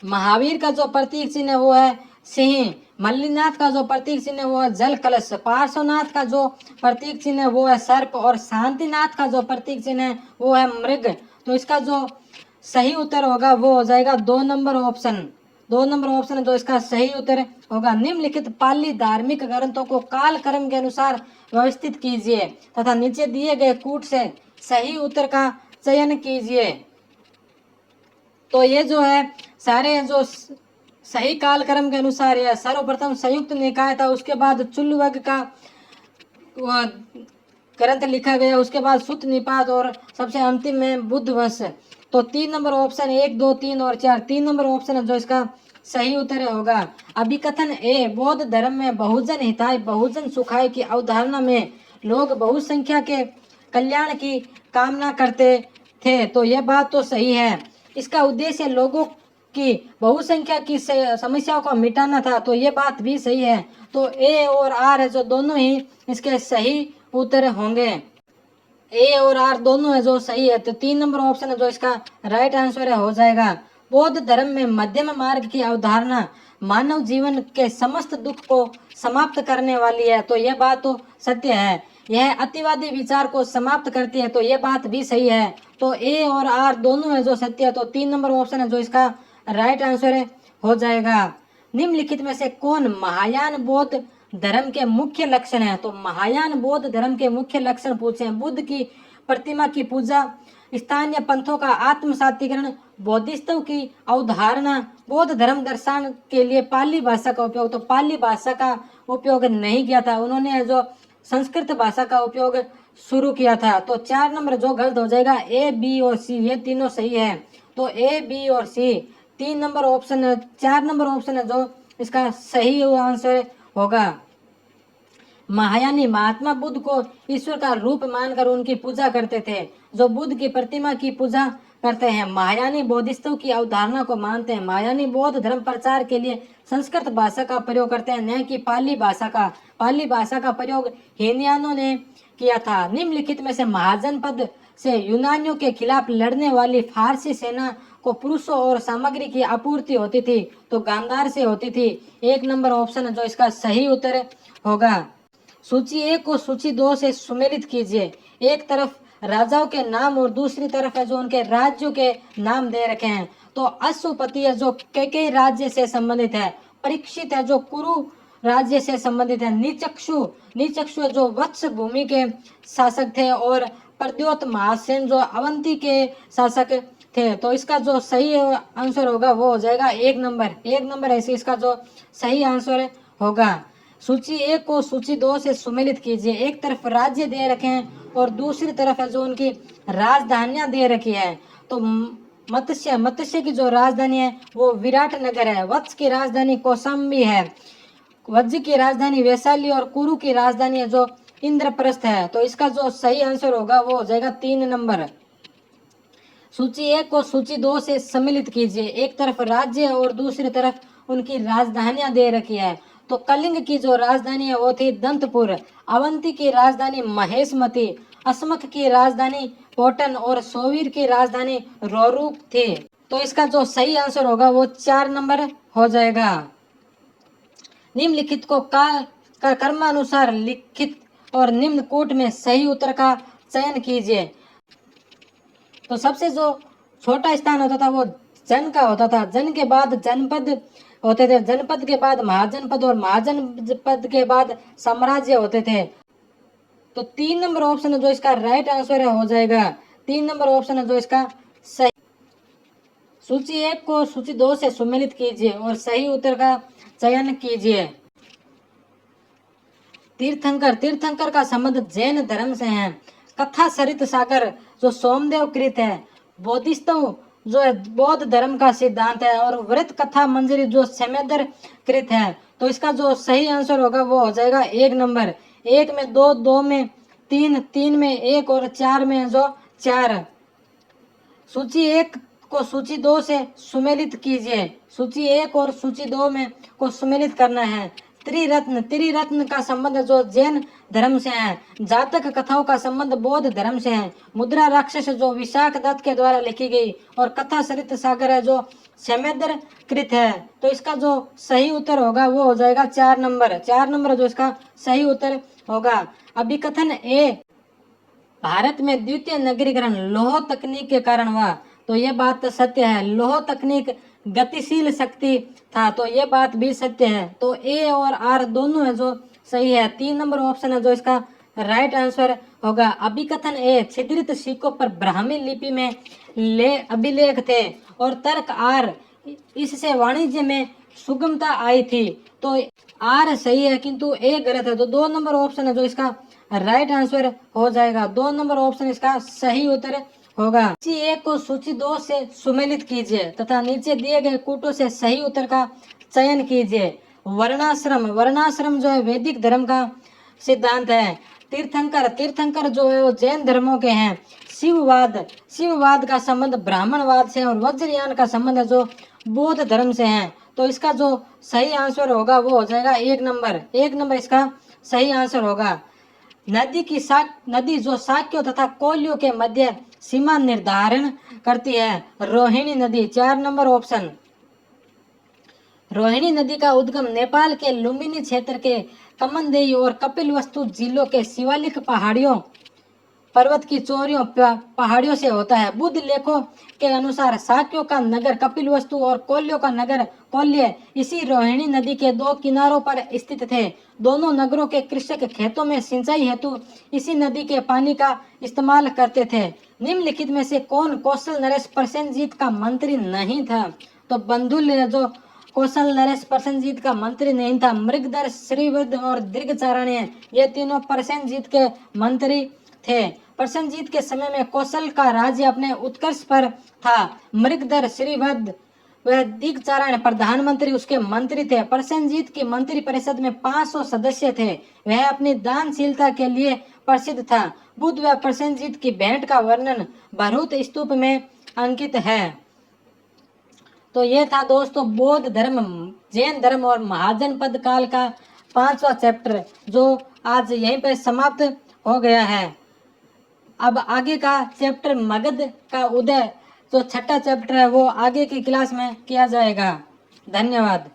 महावीर का जो प्रतीक चिन्ह है वो है सिंह। मल्लीनाथ का जो प्रतीक चिन्ह है वो है जल कलश। पार्श्वनाथ का जो प्रतीक चिन्ह है वो है सर्प और शांतिनाथ का जो प्रतीक चिन्ह है वो है मृग। तो इसका जो सही उत्तर होगा वो हो जाएगा 2 नंबर ऑप्शन। 2 नंबर ऑप्शन है जो इसका सही उत्तर होगा। निम्नलिखित पाली धार्मिक ग्रंथों को काल क्रम के अनुसार व्यवस्थित कीजिए तथा नीचे दिए गए कूट से सही उत्तर का चयन कीजिए। तो ये जो है सारे जो सही काल क्रम के अनुसार है, सर्वप्रथम संयुक्त निकाय था, उसके बाद चुल्लुवग का ग्रंथ लिखा गया, उसके बाद सुत्त निपात और सबसे अंतिम में बुद्ध वंश। तो 3 नंबर ऑप्शन 1, 2, 3 और 4 3 नंबर ऑप्शन है जो इसका सही उत्तर होगा। अभिकथन ए, बौद्ध धर्म में बहुजन हिताय बहुजन सुखाय की अवधारणा में लोग बहुसंख्या के कल्याण की कामना करते थे। तो यह बात तो सही है। इसका उद्देश्य लोगों की बहुसंख्या की समस्याओं को मिटाना था। तो ये बात भी सही है। तो ए और आर है जो दोनों ही इसके सही उत्तर होंगे। ए और आर दोनों है जो सही है। तो 3 नंबर ऑप्शन है जो इसका राइट आंसर हो जाएगा। बौद्ध धर्म में मध्यम मार्ग की अवधारणा मानव जीवन के समस्त दुख को समाप्त करने वाली है। तो यह बात तो सत्य है। यह अतिवादी विचार को समाप्त करती है, तो ये बात भी सही है। तो ए और आर दोनों है जो सत्य है, तो 3 नंबर ऑप्शन है जो इसका राइट आंसर है हो जाएगा। निम्नलिखित में से कौन महायान बौद्ध धर्म के मुख्य लक्षण है? तो महायान बौद्ध धर्म के मुख्य लक्षण पूछे हैं। बुद्ध की प्रतिमा की पूजा, स्थानीय पंथों का आत्मसातीकरण, बौद्धिस्तव की अवधारणा, बौद्ध धर्म दर्शन के लिए पाली भाषा का उपयोग। तो पाली भाषा का उपयोग नहीं किया था उन्होंने, जो संस्कृत भाषा का उपयोग शुरू किया था। तो 4 नंबर जो गलत हो जाएगा, ए बी और सी ये तीनों सही है। तो ए बी और सी 3 नंबर ऑप्शन है, 4 नंबर ऑप्शन है जो इसका सही आंसर होगा। महायानी महात्मा बुद्ध को ईश्वर का रूप मानकर उनकी पूजा करते थे। जो बुद्ध की प्रतिमा की पूजा करते हैं। महायानी बौद्धिस्तों की अवधारणा को मानते हैं। महायानी बौद्ध धर्म प्रचार के लिए संस्कृत भाषा का प्रयोग करते हैं, न कि पाली भाषा का। पाली भाषा का प्रयोग हीनयानों ने किया था। निम्नलिखित में से महाजनपद से यूनानियों के खिलाफ लड़ने वाली फारसी सेना को पुरुषों और सामग्री की आपूर्ति होती थी। तो गांधार से होती थी। 1 नंबर ऑप्शन जो इसका सही उत्तर होगा। सूची 1 को सूची 2 से सुमेलित कीजिए। एक तरफ राजाओं के नाम और दूसरी तरफ है जो उनके राज्यों के नाम दे रखे हैं। तो अश्वपति है जो कैकेयी राज्य से संबंधित है। परीक्षित है जो कुरु राज्य से संबंधित है। नीचक्षु है जो वत्स भूमि के शासक थे। और प्रद्योत महासेन जो अवंती के शासक थे। तो इसका जो सही आंसर होगा वो हो जाएगा 1 नंबर। 1 नंबर ऐसे इसका जो सही आंसर होगा। सूची 1 को सूची 2 से सुमेलित कीजिए। एक तरफ राज्य दे रखे हैं और दूसरी तरफ है जो उनकी राजधानियां दे रखी है। तो मत्स्य की जो राजधानी है वो विराटनगर है। वत्स की राजधानी कौशाम्बी है। वज्र की राजधानी वैशाली और कुरु की राजधानी है जो इंद्रप्रस्थ है। तो इसका जो सही आंसर होगा वो हो जाएगा 3 नंबर। सूची 1 को सूची 2 से सम्मिलित कीजिए। एक तरफ राज्य और दूसरी तरफ उनकी राजधानियां दे रखी है। तो कलिंग की जो राजधानी है वो थी दंतपुर। अवंती की राजधानी महेशमती, असमक की राजधानी कोटन और सोवीर की राजधानी रोरूक थी। तो इसका जो सही आंसर होगा वो 4 नंबर हो जाएगा। निम्नलिखित को क्रमानुसार लिखित और निम्न कोट में सही उत्तर का चयन कीजिए। तो सबसे जो छोटा स्थान होता था वो जन का होता था। जन के बाद जनपद होते थे। जनपद के बाद महाजनपद और महाजनपद के बाद साम्राज्य होते थे। तो 3 नंबर ऑप्शन है जो इसका राइट आंसर है हो जाएगा। 3 नंबर ऑप्शन है जो इसका सही। सूची 1 को सूची 2 से सुमेलित कीजिए और सही उत्तर का चयन कीजिए। तीर्थंकर का संबंध जैन धर्म से है। कथा सरित सागर जो सोमदेव कृत है। बोधिस्तव जो है बौद्ध धर्म का सिद्धांत है। और व्रत कथा मंजरी जो सेमेदर कृत है। तो इसका जो सही आंसर होगा वो हो जाएगा 1 नंबर। 1 में 2, 2 में 3, 3 में 1 और 4 में जो 4। सूची 1 को सूची 2 से सुमेलित कीजिए। सूची 1 और सूची 2 में को सुमेलित करना है। त्रिरत्न का संबंध जो जैन धर्म से है। जातक कथाओं का संबंध बौद्ध धर्म से है। मुद्रा राक्षस जो विशाख दत्त के द्वारा लिखी गई। और कथा सरित सागर है जो सेमेदर कृत है। तो इसका जो सही उत्तर होगा वो हो जाएगा 4 नंबर। 4 नंबर जो इसका सही उत्तर होगा। अभिकथन ए, भारत में द्वितीय नगरीकरण लौह तकनीक के कारण हुआ। तो ये बात तो सत्य है। लौह तकनीक गतिशील शक्ति था। तो ये बात भी सत्य है। तो ए और आर दोनों है जो सही है। 3 नंबर ऑप्शन है जो इसका राइट आंसर होगा। अभिकथन ए, छिद्रित सिक्कों पर ब्राह्मी लिपि में अभिलेख थे। और तर्क आर, इससे वाणिज्य में सुगमता आई थी। तो आर सही है किंतु ए गलत है। तो 2 नंबर ऑप्शन है जो इसका राइट आंसर हो जाएगा। 2 नंबर ऑप्शन इसका सही उत्तर होगा। सूची 1 को सूची 2 से सुमेलित कीजिए तथा नीचे दिए गए कूटों से सही उत्तर का चयन कीजिए। वर्णाश्रम जो है वैदिक धर्म का सिद्धांत है। तीर्थंकर जो है वो जैन धर्मों के हैं। शिववाद का संबंध ब्राह्मणवाद से और वज्रयान का संबंध है जो बौद्ध धर्म से है। तो इसका जो सही आंसर होगा वो हो जाएगा 1 नंबर। 1 नंबर इसका सही आंसर होगा। नदी जो शाक्यों तथा कोलियों के मध्य सीमा निर्धारण करती है। रोहिणी नदी। 4 नंबर ऑप्शन। रोहिणी नदी का उद्गम नेपाल के लुम्बिनी क्षेत्र के कमनदेही और कपिलवस्तु जिलों के शिवालिक पहाड़ियों पर्वत की चोरियों पहाड़ियों से होता है। बुद्ध लेखों के अनुसार शाक्यों का नगर कपिलवस्तु और कोल्यों का नगर कोल्य इसी रोहिणी नदी के दो किनारों पर स्थित थे। दोनों नगरों के कृषक खेतों में सिंचाई हेतु इसी नदी के पानी का इस्तेमाल करते थे। निम्नलिखित में से कौन कौशल नरेश प्रसेनजीत का मंत्री नहीं था? तो बंधुल जो कौशल नरेश प्रसेनजीत का मंत्री नहीं था। मृगधर, श्रीवृद्ध और दीर्घचारण्य ये तीनों प्रसेनजीत के मंत्री थे। प्रसेनजीत के समय में कौशल का राज्य अपने उत्कर्ष पर था। मृगधर, श्रीवृद्ध व दीर्घचारण प्रधानमंत्री उसके मंत्री थे। प्रसेनजीत की मंत्री परिषद में 500 सदस्य थे। वह अपनी दानशीलता के लिए प्रसिद्ध था। बुद्ध व प्रसेनजीत की भेंट का वर्णन भरूच स्तूप में अंकित है। तो ये था दोस्तों बौद्ध धर्म, जैन धर्म और महाजनपद काल का 5वां चैप्टर, जो आज यहीं पर समाप्त हो गया है। अब आगे का चैप्टर मगध का उदय जो 6ठा चैप्टर है वो आगे की क्लास में किया जाएगा। धन्यवाद।